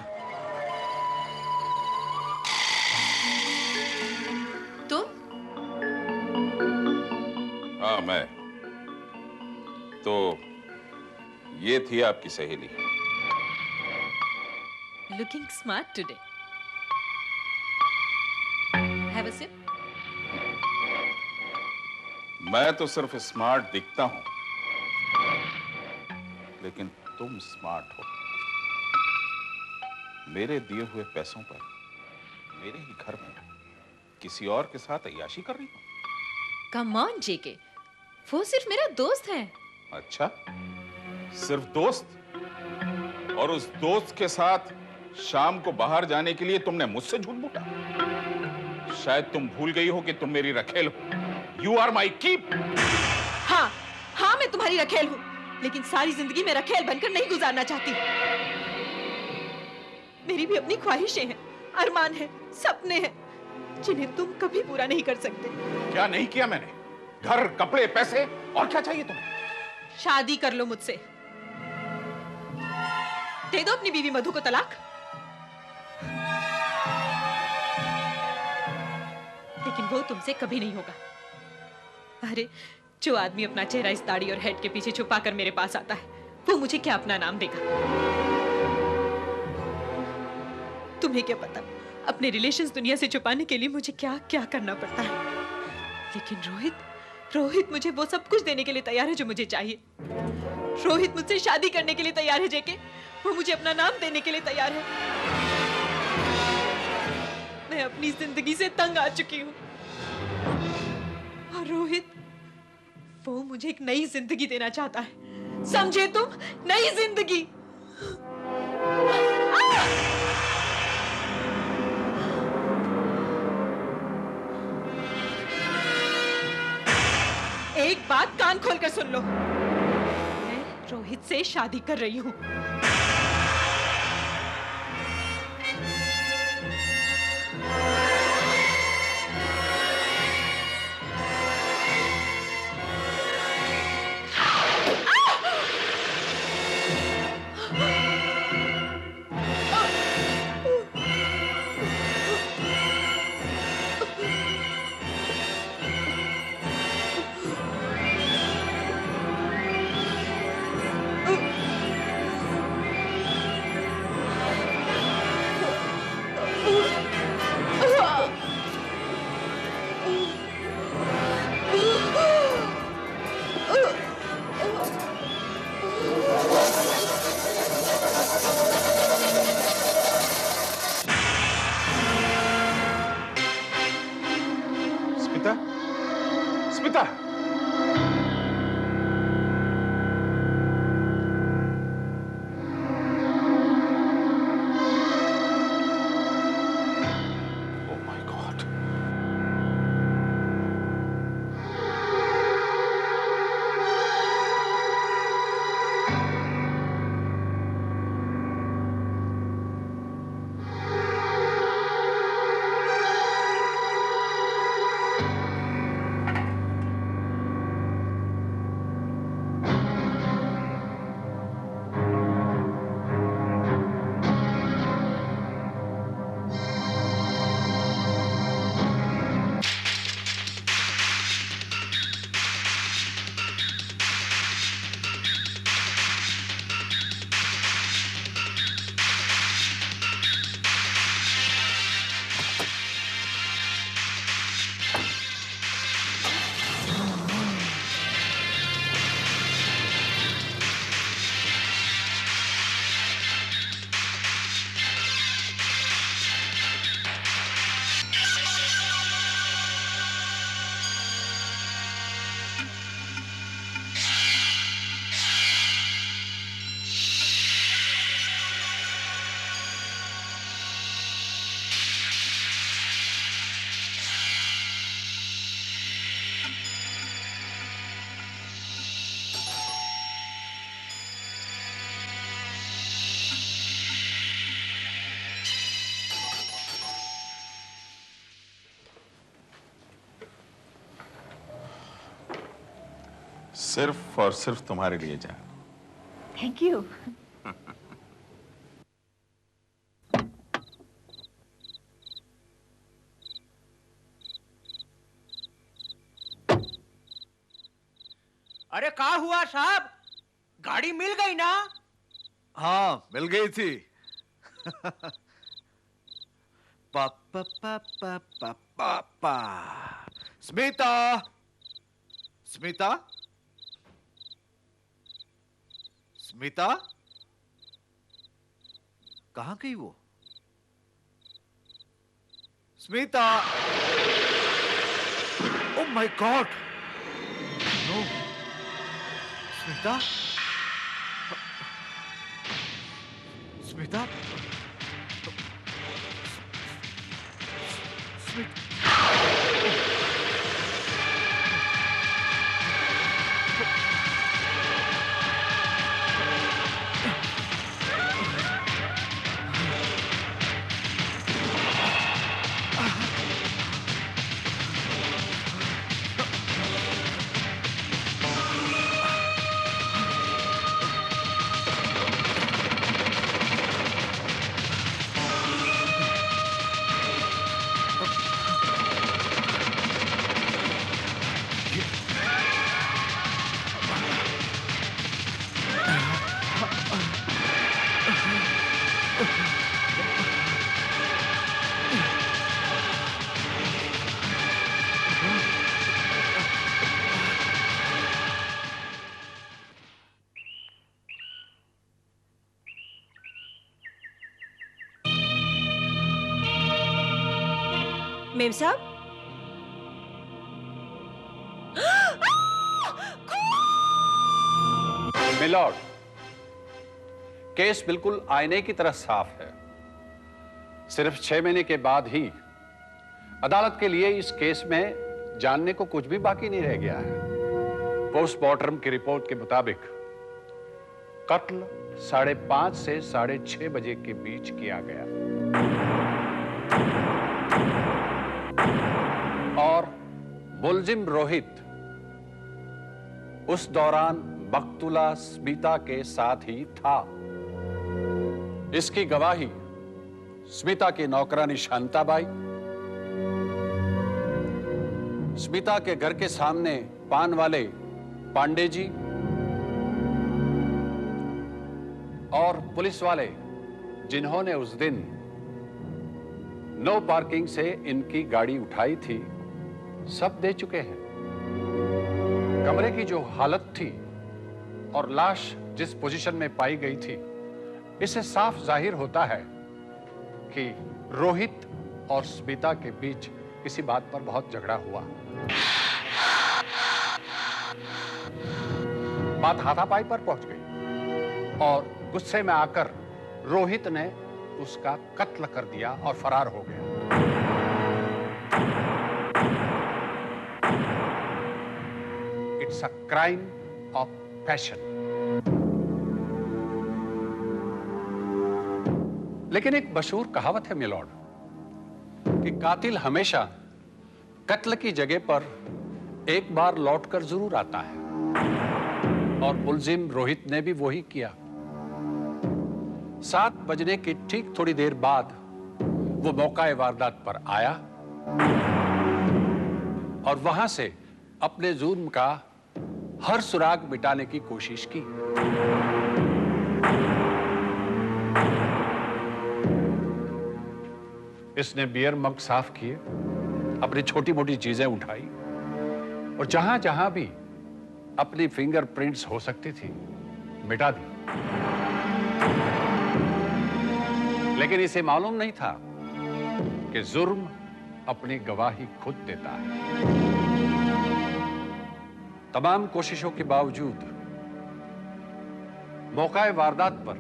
तुम? हाँ मैं। तो ये थी आपकी सहेली। Looking smart today. Have a sip. मैं तो सिर्फ स्मार्ट दिखता हूं, लेकिन तुम स्मार्ट हो। मेरे दिए हुए पैसों पर मेरे ही घर में किसी और के साथ अय्याशी कर रही हो। कम ऑन जेके, वो सिर्फ मेरा दोस्त है। अच्छा, सिर्फ दोस्त? और उस दोस्त के साथ शाम को बाहर जाने के लिए तुमने मुझसे झूठ बोला? शायद तुम भूल गई हो कि तुम मेरी रखेल हो। You are my keep. हाँ हाँ, मैं तुम्हारी रखेल हूँ, लेकिन सारी जिंदगी में रखेल बनकर नहीं गुजारना चाहती। मेरी भी अपनी ख्वाहिशें हैं, अरमान हैं, सपने हैं, जिन्हें तुम कभी पूरा नहीं कर सकते। क्या नहीं किया मैंने? घर, कपड़े, पैसे, और क्या चाहिए तुम्हें? शादी कर लो मुझसे। दे दो अपनी बीवी मधु को तलाक। लेकिन वो तुमसे कभी नहीं होगा। अरे, जो आदमी अपना चेहरा इस दाढ़ी और हेड के पीछे छुपाकर मेरे पास आता है, वो मुझे क्या अपना नाम देगा? तुम्हें क्या पता अपने रिलेशंस दुनिया से छुपाने के लिए मुझे क्या क्या करना पड़ता है। लेकिन रोहित मुझे वो सब कुछ देने के लिए तैयार है जो मुझे चाहिए। रोहित मुझसे शादी करने के लिए तैयार है जेके। वो मुझे अपना नाम देने के लिए तैयार है। मैं अपनी जिंदगी से तंग आ चुकी हूँ, और रोहित, वो मुझे एक नई जिंदगी देना चाहता है। समझे तुम? नई जिंदगी। एक बात कान खोलकर सुन लो, मैं रोहित से शादी कर रही हूँ। Smita, Oh my God. सिर्फ और सिर्फ तुम्हारे लिए जान। Thank you. अरे क्या हुआ साहब? गाड़ी मिल गई ना? हाँ, मिल गई थी। पापा पापा पापा पा। स्मिता, स्मिता, स्मिता, कहाँ गई वो? Smita, oh my god, no, Smita, Smita, मेम साहब, मिलॉर्ड, केस बिल्कुल आईने की तरह साफ है। सिर्फ 6 महीने के बाद ही अदालत के लिए इस केस में जानने को कुछ भी बाकी नहीं रह गया है। पोस्टमार्टम की रिपोर्ट के मुताबिक कत्ल 5:30 से 6:30 बजे के बीच किया गया और मुलजिम रोहित उस दौरान मकतूला स्मिता के साथ ही था। इसकी गवाही स्मिता की नौकरानी शांताबाई, स्मिता के घर के सामने पान वाले पांडे जी और पुलिस वाले जिन्होंने उस दिन नो पार्किंग से इनकी गाड़ी उठाई थी, सब दे चुके हैं। कमरे की जो हालत थी और लाश जिस पोजीशन में पाई गई थी, इससे साफ जाहिर होता है कि रोहित और स्मिता के बीच किसी बात पर बहुत झगड़ा हुआ। बात हाथापाई पर पहुंच गई और गुस्से में आकर रोहित ने उसका कत्ल कर दिया और फरार हो गया। It's a crime of passion. लेकिन एक मशहूर कहावत है मिलॉर्ड कि कातिल हमेशा कत्ल की जगह पर एक बार लौटकर जरूर आता है, और मुलजिम रोहित ने भी वही किया। 7 बजने की ठीक थोड़ी देर बाद वो मौका वारदात पर आया और वहां से अपने जुर्म का हर सुराग मिटाने की कोशिश की। इसने बियर मग साफ किए, अपनी छोटी मोटी चीजें उठाई और जहां जहां भी अपनी फिंगरप्रिंट्स हो सकती थी मिटा दी। लेकिन इसे मालूम नहीं था कि जुर्म अपनी गवाही खुद देता है। तमाम कोशिशों के बावजूद मौका वारदात पर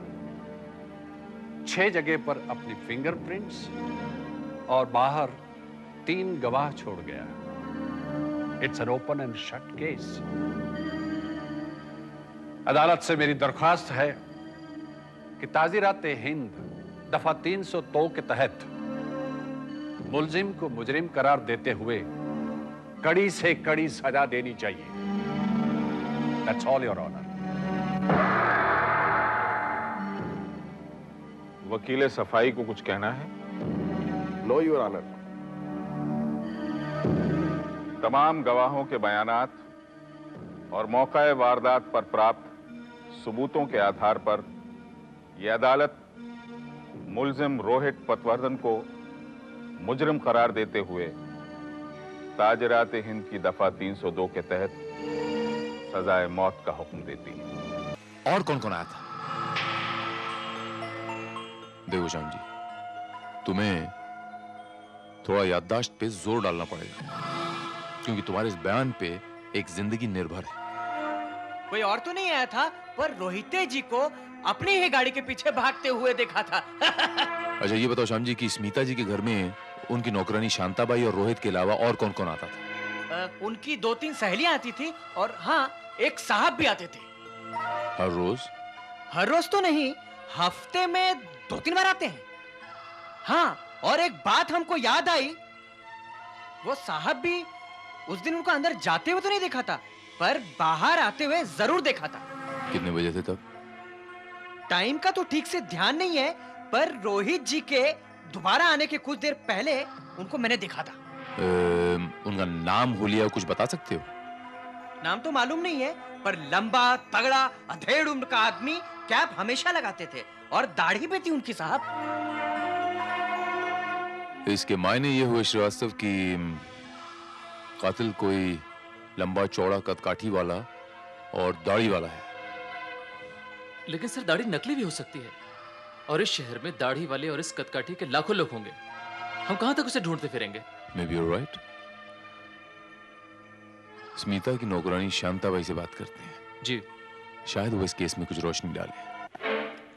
6 जगह पर अपनी फिंगरप्रिंट्स और बाहर 3 गवाह छोड़ गया। It's an open and shut case. अदालत से मेरी दरख्वास्त है कि ताज़ीरात हिंद दफा 302 के तहत मुलजिम को मुजरिम करार देते हुए कड़ी से कड़ी सजा देनी चाहिए। That's all, Your Honor. वकील सफाई को कुछ कहना है? No your honour. तमाम गवाहों के बयानात और मौका वारदात पर प्राप्त सबूतों के आधार पर यह अदालत मुल्जिम रोहित पटवर्धन को मुजरिम करार देते हुए ताजरात हिंद की दफा 302 के तहत सजाए मौत का हुक्म देती है। और कौन कौन आया था? देखो श्याम जी, तुम्हें थोड़ा याददाश्त पे जोर डालना पड़ेगा, क्योंकि तुम्हारे इस बयान पे एक जिंदगी निर्भर है। कोई और तो नहीं आया था, पर रोहिते जी को अपनी ही गाड़ी के पीछे भागते हुए देखा था। अच्छा ये बताओ श्याम जी कि स्मिता जी के घर में उनकी नौकरानी शांताबाई और रोहित के अलावा और कौन कौन आता था? उनकी 2-3 सहेलियां आती थी और हाँ, एक साहब भी आते थे। हर रोज? हर रोज तो नहीं, हफ्ते में 2-3 बार आते हैं। हाँ, और एक बात हमको याद आई, वो साहब भी उस दिन उनको अंदर जाते हुए तो नहीं देखा था, पर बाहर आते हुए जरूर देखा था। कितने बजे थे तब? टाइम का तो ठीक से ध्यान नहीं है, पर रोहित जी के दोबारा आने के कुछ देर पहले उनको मैंने देखा था। उनका नाम हुलिया कुछ बता सकते हो? नाम तो मालूम नहीं है, पर लंबा तगड़ा अधेड़ उम्र का आदमी, कैप हमेशा लगाते थे और दाढ़ी भी थी उनकी साहब। इसके मायने ये हुए श्रीवास्तव कि कातिल कोई लंबा चौड़ा कदकाठी वाला और दाढ़ी वाला है। लेकिन सर दाढ़ी नकली भी हो सकती है, और इस शहर में दाढ़ी वाले और इस कदकाठी के लाखों लोग होंगे। हम कहां तक उसे ढूंढते फिरेंगे? Maybe you're right. स्मिता की नौकरानी शांताबाई से बात करते हैं। जी। शायद वो इस केस में कुछ रोशनी डाले।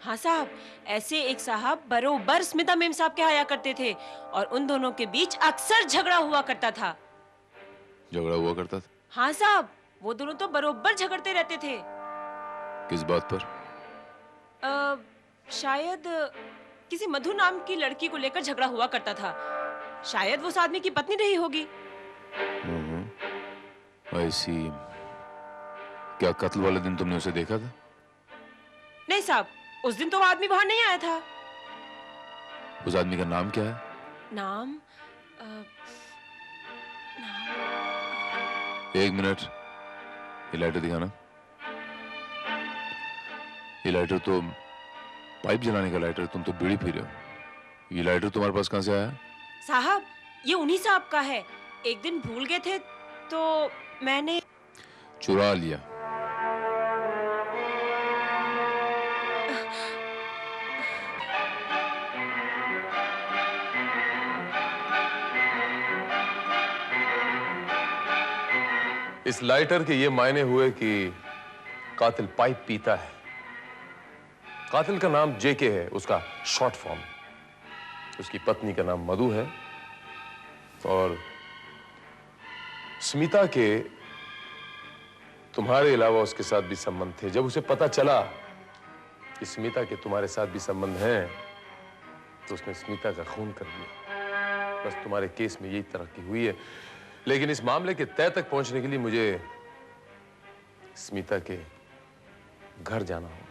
हाँ साहब, ऐसे एक साहब बरोबर स्मिता मेम साहब के आया करते थे और उन दोनों के बीच अक्सर झगड़ा हुआ करता था। झगड़ा हुआ करता था? हाँ साहब, वो दोनों तो बरोबर झगड़ते रहते थे। किस बात पर? शायद किसी मधु नाम की लड़की को लेकर झगड़ा हुआ करता था। शायद वो उस आदमी की पत्नी रही होगी। ऐसी। क्या कत्ल वाले दिन तुमने उसे देखा था? नहीं साहब, उस दिन तो वो आदमी बाहर नहीं आया था। उस आदमी का नाम क्या है? नाम एक मिनट, ये लाइटर दिखाना। ये लाइटर तो पाइप जलाने का लाइटर, तुम तो बीड़ी पी रहे हो। ये लाइटर तुम्हारे पास कहां से आया? साहब, ये उन्हीं साहब का है। एक दिन भूल गए थे तो मैंने चुरा लिया। इस लाइटर के ये मायने हुए कि कातिल पाइप पीता है। कातिल का नाम जेके है, उसका शॉर्ट फॉर्म। उसकी पत्नी का नाम मधु है और स्मिता के तुम्हारे अलावा उसके साथ भी संबंध थे। जब उसे पता चला कि स्मिता के तुम्हारे साथ भी संबंध हैं, तो उसने स्मिता का खून कर दिया। बस तुम्हारे केस में यही तरक्की हुई है, लेकिन इस मामले के तय तक पहुंचने के लिए मुझे स्मिता के घर जाना होगा।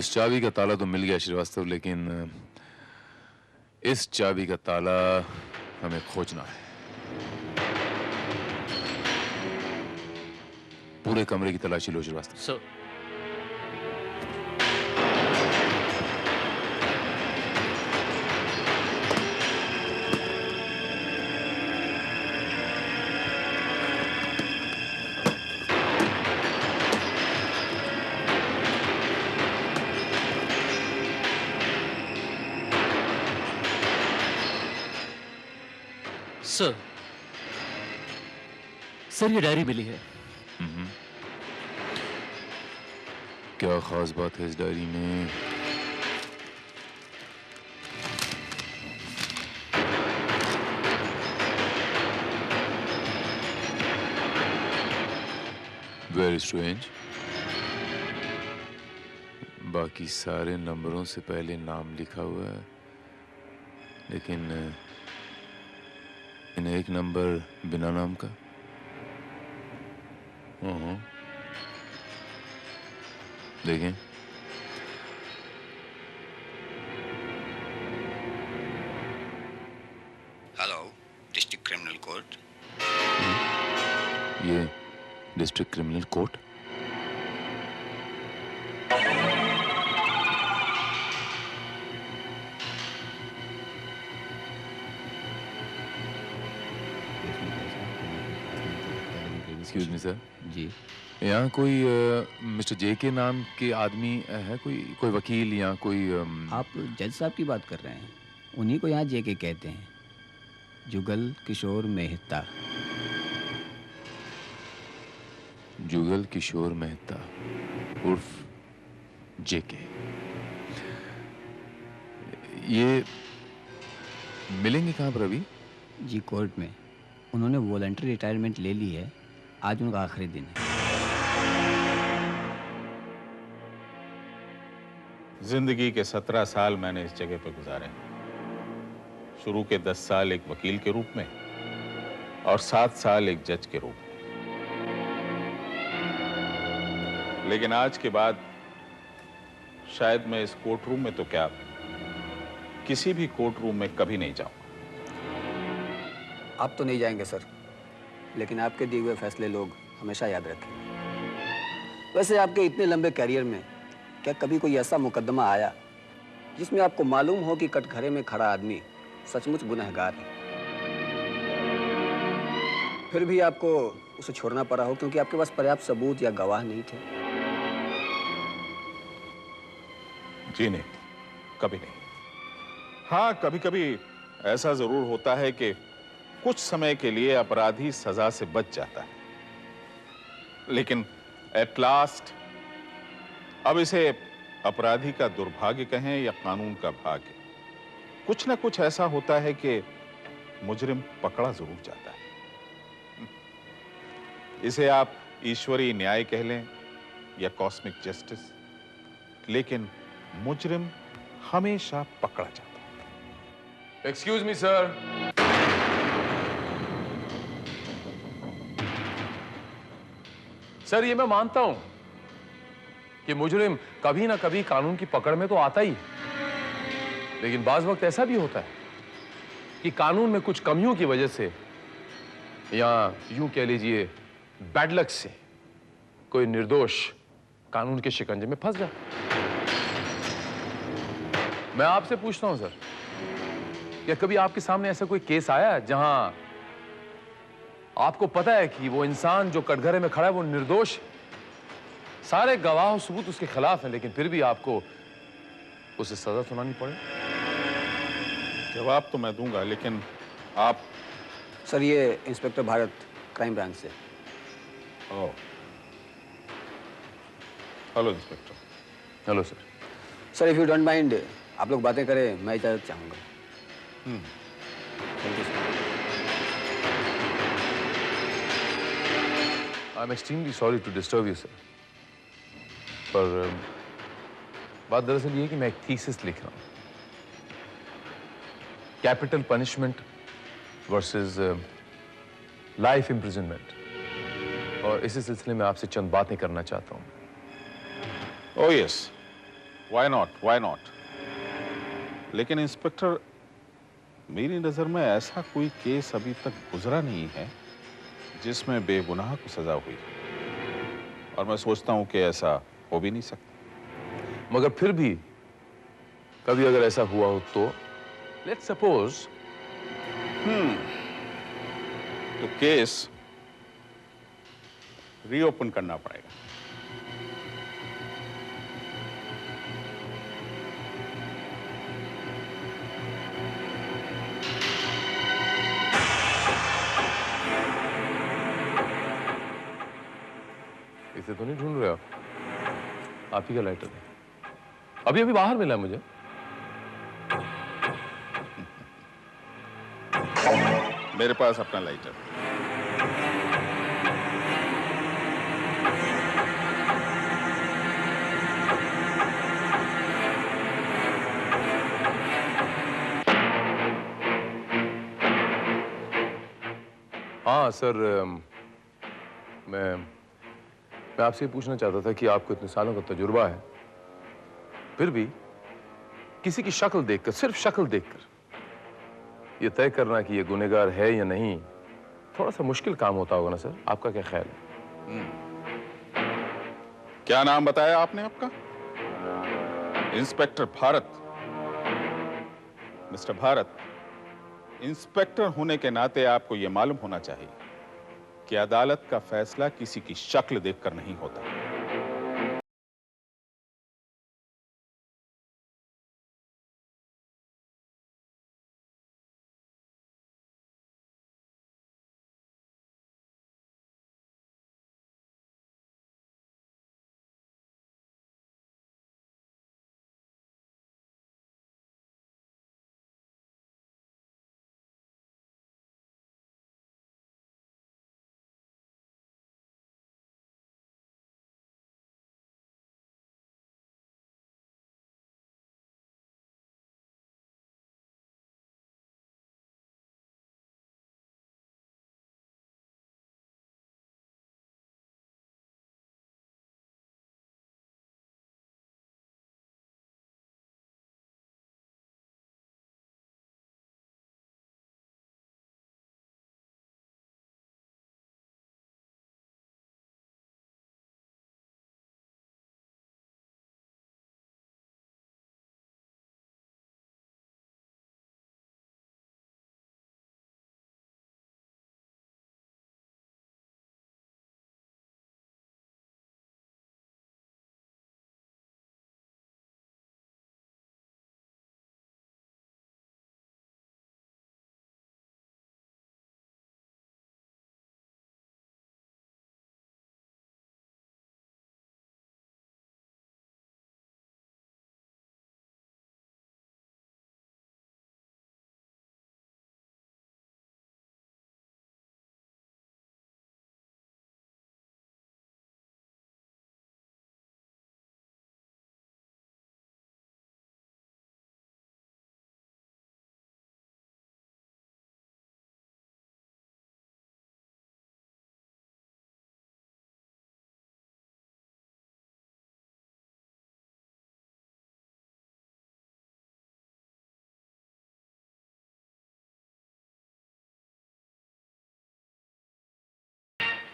इस चाबी का ताला तो मिल गया श्रीवास्तव, लेकिन इस चाबी का ताला हमें खोजना है। पूरे कमरे की तलाशी लो श्रीवास्तव। सर। सर, सर ये डायरी मिली है। क्या खास बात है इस डायरी में? Very strange. बाकी सारे नंबरों से पहले नाम लिखा हुआ है, लेकिन एक नंबर बिना नाम का। देखें। Hello, district criminal court. ये district criminal court? Excuse me sir. जी। यहाँ कोई मिस्टर जे के नाम के आदमी है? कोई वकील या कोई आप जज साहब की बात कर रहे हैं? उन्हीं को यहाँ जे के कहते हैं, जुगल किशोर मेहता। जुगल किशोर मेहता उर्फ जे के। ये मिलेंगे कहाँ पर अभी? जी कोर्ट में। उन्होंने वॉलंटरी रिटायरमेंट ले ली है, आज उनका आखिरी दिन है। जिंदगी के 17 साल मैंने इस जगह पर गुजारे। शुरू के 10 साल एक वकील के रूप में और 7 साल एक जज के रूप में। लेकिन आज के बाद शायद मैं इस कोर्ट रूम में तो क्या, किसी भी कोर्ट रूम में कभी नहीं जाऊंगा। आप तो नहीं जाएंगे सर, लेकिन आपके दिए हुए फैसले लोग हमेशा याद रखेंगे। वैसे आपके इतने लंबे करियर में क्या कभी कोई ऐसा मुकदमा आया जिसमें आपको मालूम हो कि कटघरे में खड़ा आदमी सचमुच गुनहगार है, फिर भी आपको उसे छोड़ना पड़ा हो क्योंकि आपके पास पर्याप्त सबूत या गवाह नहीं थे? जी नहीं, कभी नहीं। हाँ, कभी कभी ऐसा जरूर होता है कि कुछ समय के लिए अपराधी सजा से बच जाता है, लेकिन एट लास्ट, अब इसे अपराधी का दुर्भाग्य कहें या कानून का भाग्य, कुछ ना कुछ ऐसा होता है कि मुजरिम पकड़ा जरूर जाता है। इसे आप ईश्वरीय न्याय कह लें या कॉस्मिक जस्टिस, लेकिन मुजरिम हमेशा पकड़ा जाता है। Excuse me sir. सर, ये मैं मानता हूं कि मुजरिम कभी ना कभी कानून की पकड़ में तो आता ही है, लेकिन बाज वक्त ऐसा भी होता है कि कानून में कुछ कमियों की वजह से या यूं कह लीजिए बैड लक से कोई निर्दोष कानून के शिकंजे में फंस जाता। मैं आपसे पूछता हूं सर, क्या कभी आपके सामने ऐसा कोई केस आया जहां आपको पता है कि वो इंसान जो कटघरे में खड़ा है वो निर्दोष, सारे गवाह और सबूत उसके खिलाफ हैं, लेकिन फिर भी आपको उसे सजा सुनानी पड़े? जवाब तो मैं दूंगा, लेकिन आप? सर, ये इंस्पेक्टर भारत, क्राइम ब्रांच से। Oh, hello inspector. Hello sir. Sir, if you don't mind, आप लोग बातें करें, मैं इजाजत चाहूंगा। Thank you sir. I'm extremely sorry to disturb you, sir. पर बात दरअसल ये है कि मैं एक थीसिस लिख रहा हूँ, capital punishment versus life imprisonment, और इसी सिलसिले में आपसे चंद बातें करना चाहता हूँ। Oh yes, Why not? Why not? लेकिन इंस्पेक्टर, मेरी नजर में ऐसा कोई केस अभी तक गुजरा नहीं है जिसमें बेगुनाह को सजा हुई, और मैं सोचता हूं कि ऐसा हो भी नहीं सकता। मगर फिर भी कभी अगर ऐसा हुआ हो तो लेट्स सपोज तो केस रीओपन करना पड़ेगा। इसे तो नहीं ढूंढ रहे आप ही का लाइटर है। अभी अभी बाहर मिला मुझे। मेरे पास अपना लाइटर। हाँ सर, मैं आपसे पूछना चाहता था कि आपको इतने सालों का तजुर्बा है, फिर भी किसी की शक्ल देखकर, सिर्फ शक्ल देखकर ये तय करना कि ये गुनहगार है या नहीं, थोड़ा सा मुश्किल काम होता होगा ना सर? आपका क्या ख्याल है? क्या नाम बताया आपने आपका? Inspector Bharat. Mister Bharat, inspector होने के नाते आपको यह मालूम होना चाहिए कि अदालत का फैसला किसी की शक्ल देखकर नहीं होता।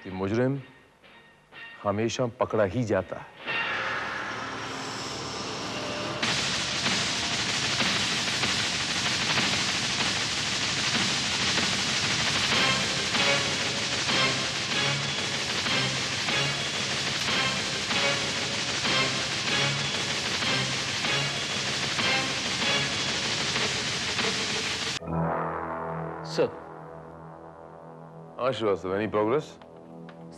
कि मुजरिम हमेशा पकड़ा ही जाता है। Sir. Srivastava, any progress?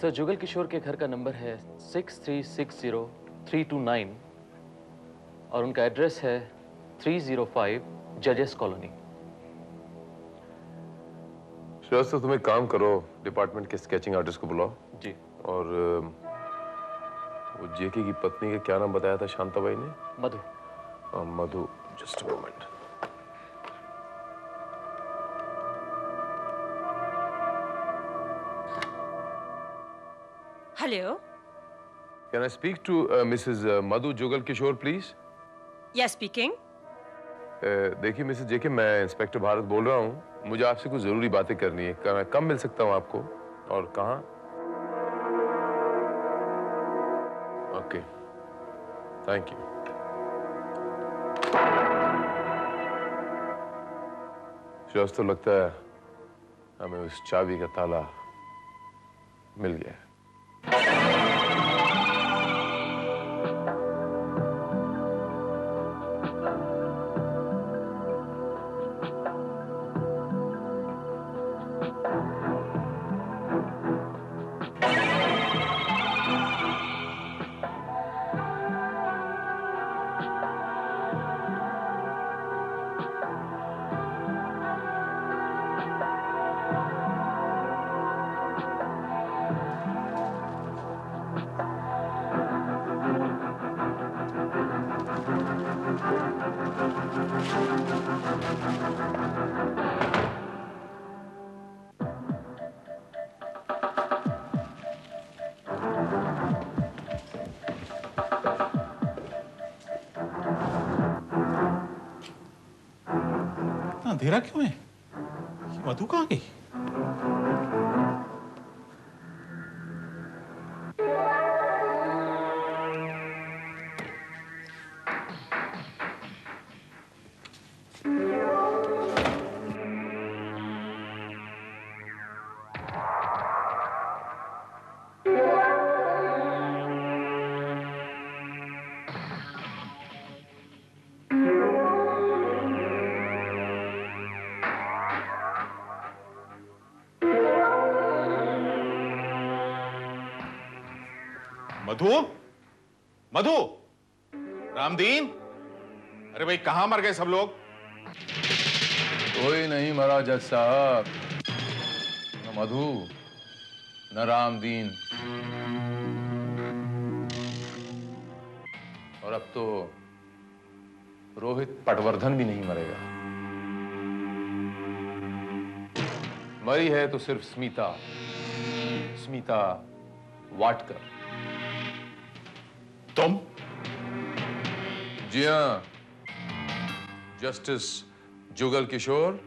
Sir, Jugal Kishore के घर का नंबर है 6360-329 और उनका एड्रेस है 305 जजेस कॉलोनी। श्रीवास्तव, तुम एक काम करो, डिपार्टमेंट के स्केचिंग आर्टिस्ट को बुलाओ जी। और वो जेके की पत्नी का क्या नाम बताया था शांताबाई ने? Madhu. Madhu, just a moment. Hello. Can I speak to Mrs. Madhu Jugal Kishore, please? Yes speaking. देखिए मिसेस जेके, मैं इंस्पेक्टर भारत बोल रहा हूँ। मुझे आपसे कुछ जरूरी बातें करनी है। मैं कब मिल सकता हूँ आपको और कहाँ? Okay, thank you. शायद तो लगता है हमें उस चाबी का ताला मिल गया है। अंधेरा क्यों है? ये मधु कहाँ गई? मधु, मधु, रामदीन, अरे भाई कहां मर गए सब लोग? कोई नहीं मरा जज साहब, न मधु न रामदीन, और अब तो रोहित पटवर्धन भी नहीं मरेगा। मरी है तो सिर्फ स्मिता, स्मिता वाटकर। तुम? जी हाँ, जस्टिस जुगल किशोर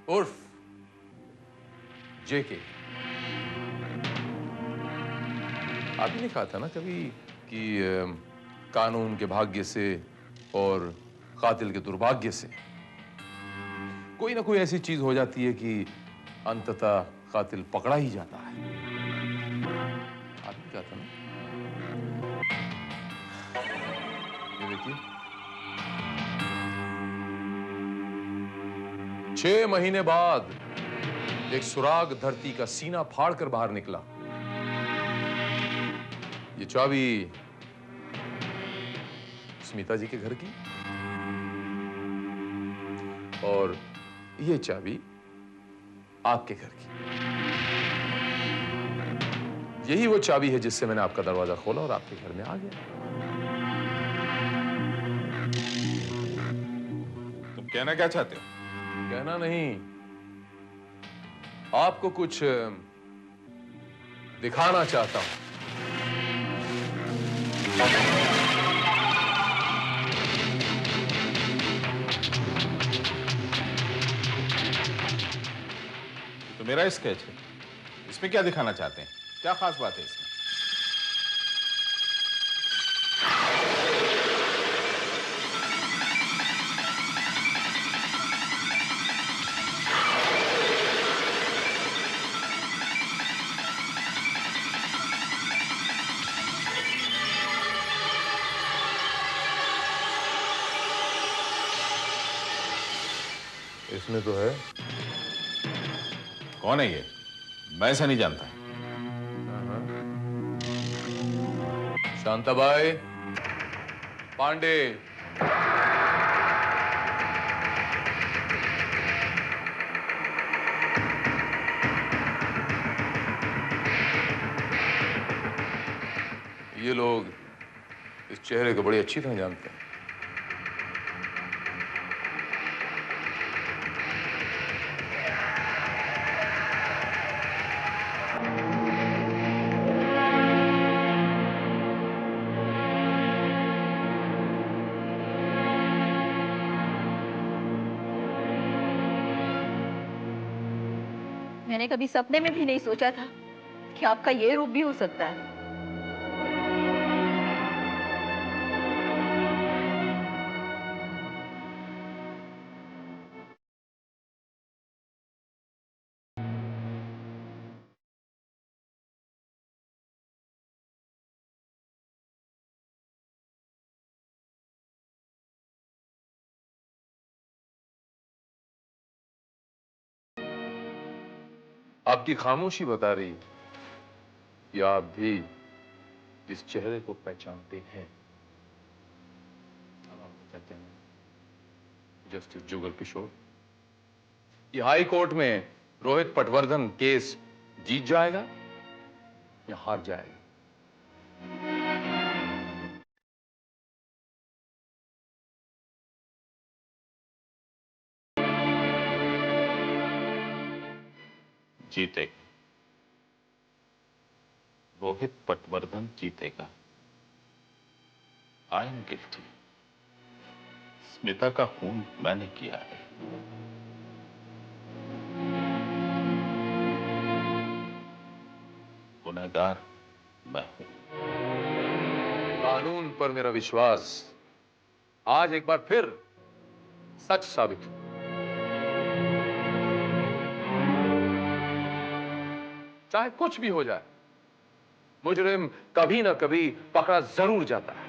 उर्फ जेके। आपने ने कहा था ना कभी कि कानून के भाग्य से और कातिल के दुर्भाग्य से कोई ना कोई ऐसी चीज हो जाती है कि अंततः कातिल पकड़ा ही जाता है। आपने कहा था ना? ये देखिए, 6 महीने बाद एक सुराग धरती का सीना फाड़कर बाहर निकला। ये चाबी स्मिता जी के घर की और ये चाबी आपके घर की। यही वो चाबी है जिससे मैंने आपका दरवाजा खोला और आपके घर में आ गया। तुम कहना क्या चाहते हो? कहना नहीं, आपको कुछ दिखाना चाहता हूं। तो मेरा स्केच है, इसमें क्या दिखाना चाहते हैं? क्या खास बात है इसमें? इसमें तो है। कौन है ये? मैं ऐसा नहीं जानता। शांताबाई पांडे। ये लोग इस चेहरे को बड़ी अच्छी तरह जानते हैं। मैंने कभी सपने में भी नहीं सोचा था कि आपका ये रूप भी हो सकता है। आपकी खामोशी बता रही है कि आप भी इस चेहरे को पहचानते हैं। अब आप कहते हैं जस्टिस जुगल किशोर, ये हाई कोर्ट में रोहित पटवर्धन केस जीत जाएगा या हार जाएगा? जीतेगा। रोहित पटवर्धन जीतेगा। I am guilty. स्मिता का खून मैंने किया है। गुनहगार मैं हूं। कानून पर मेरा विश्वास आज एक बार फिर सच साबित हुआ। चाहे कुछ भी हो जाए, मुजरिम कभी ना कभी पकड़ा जरूर जाता है।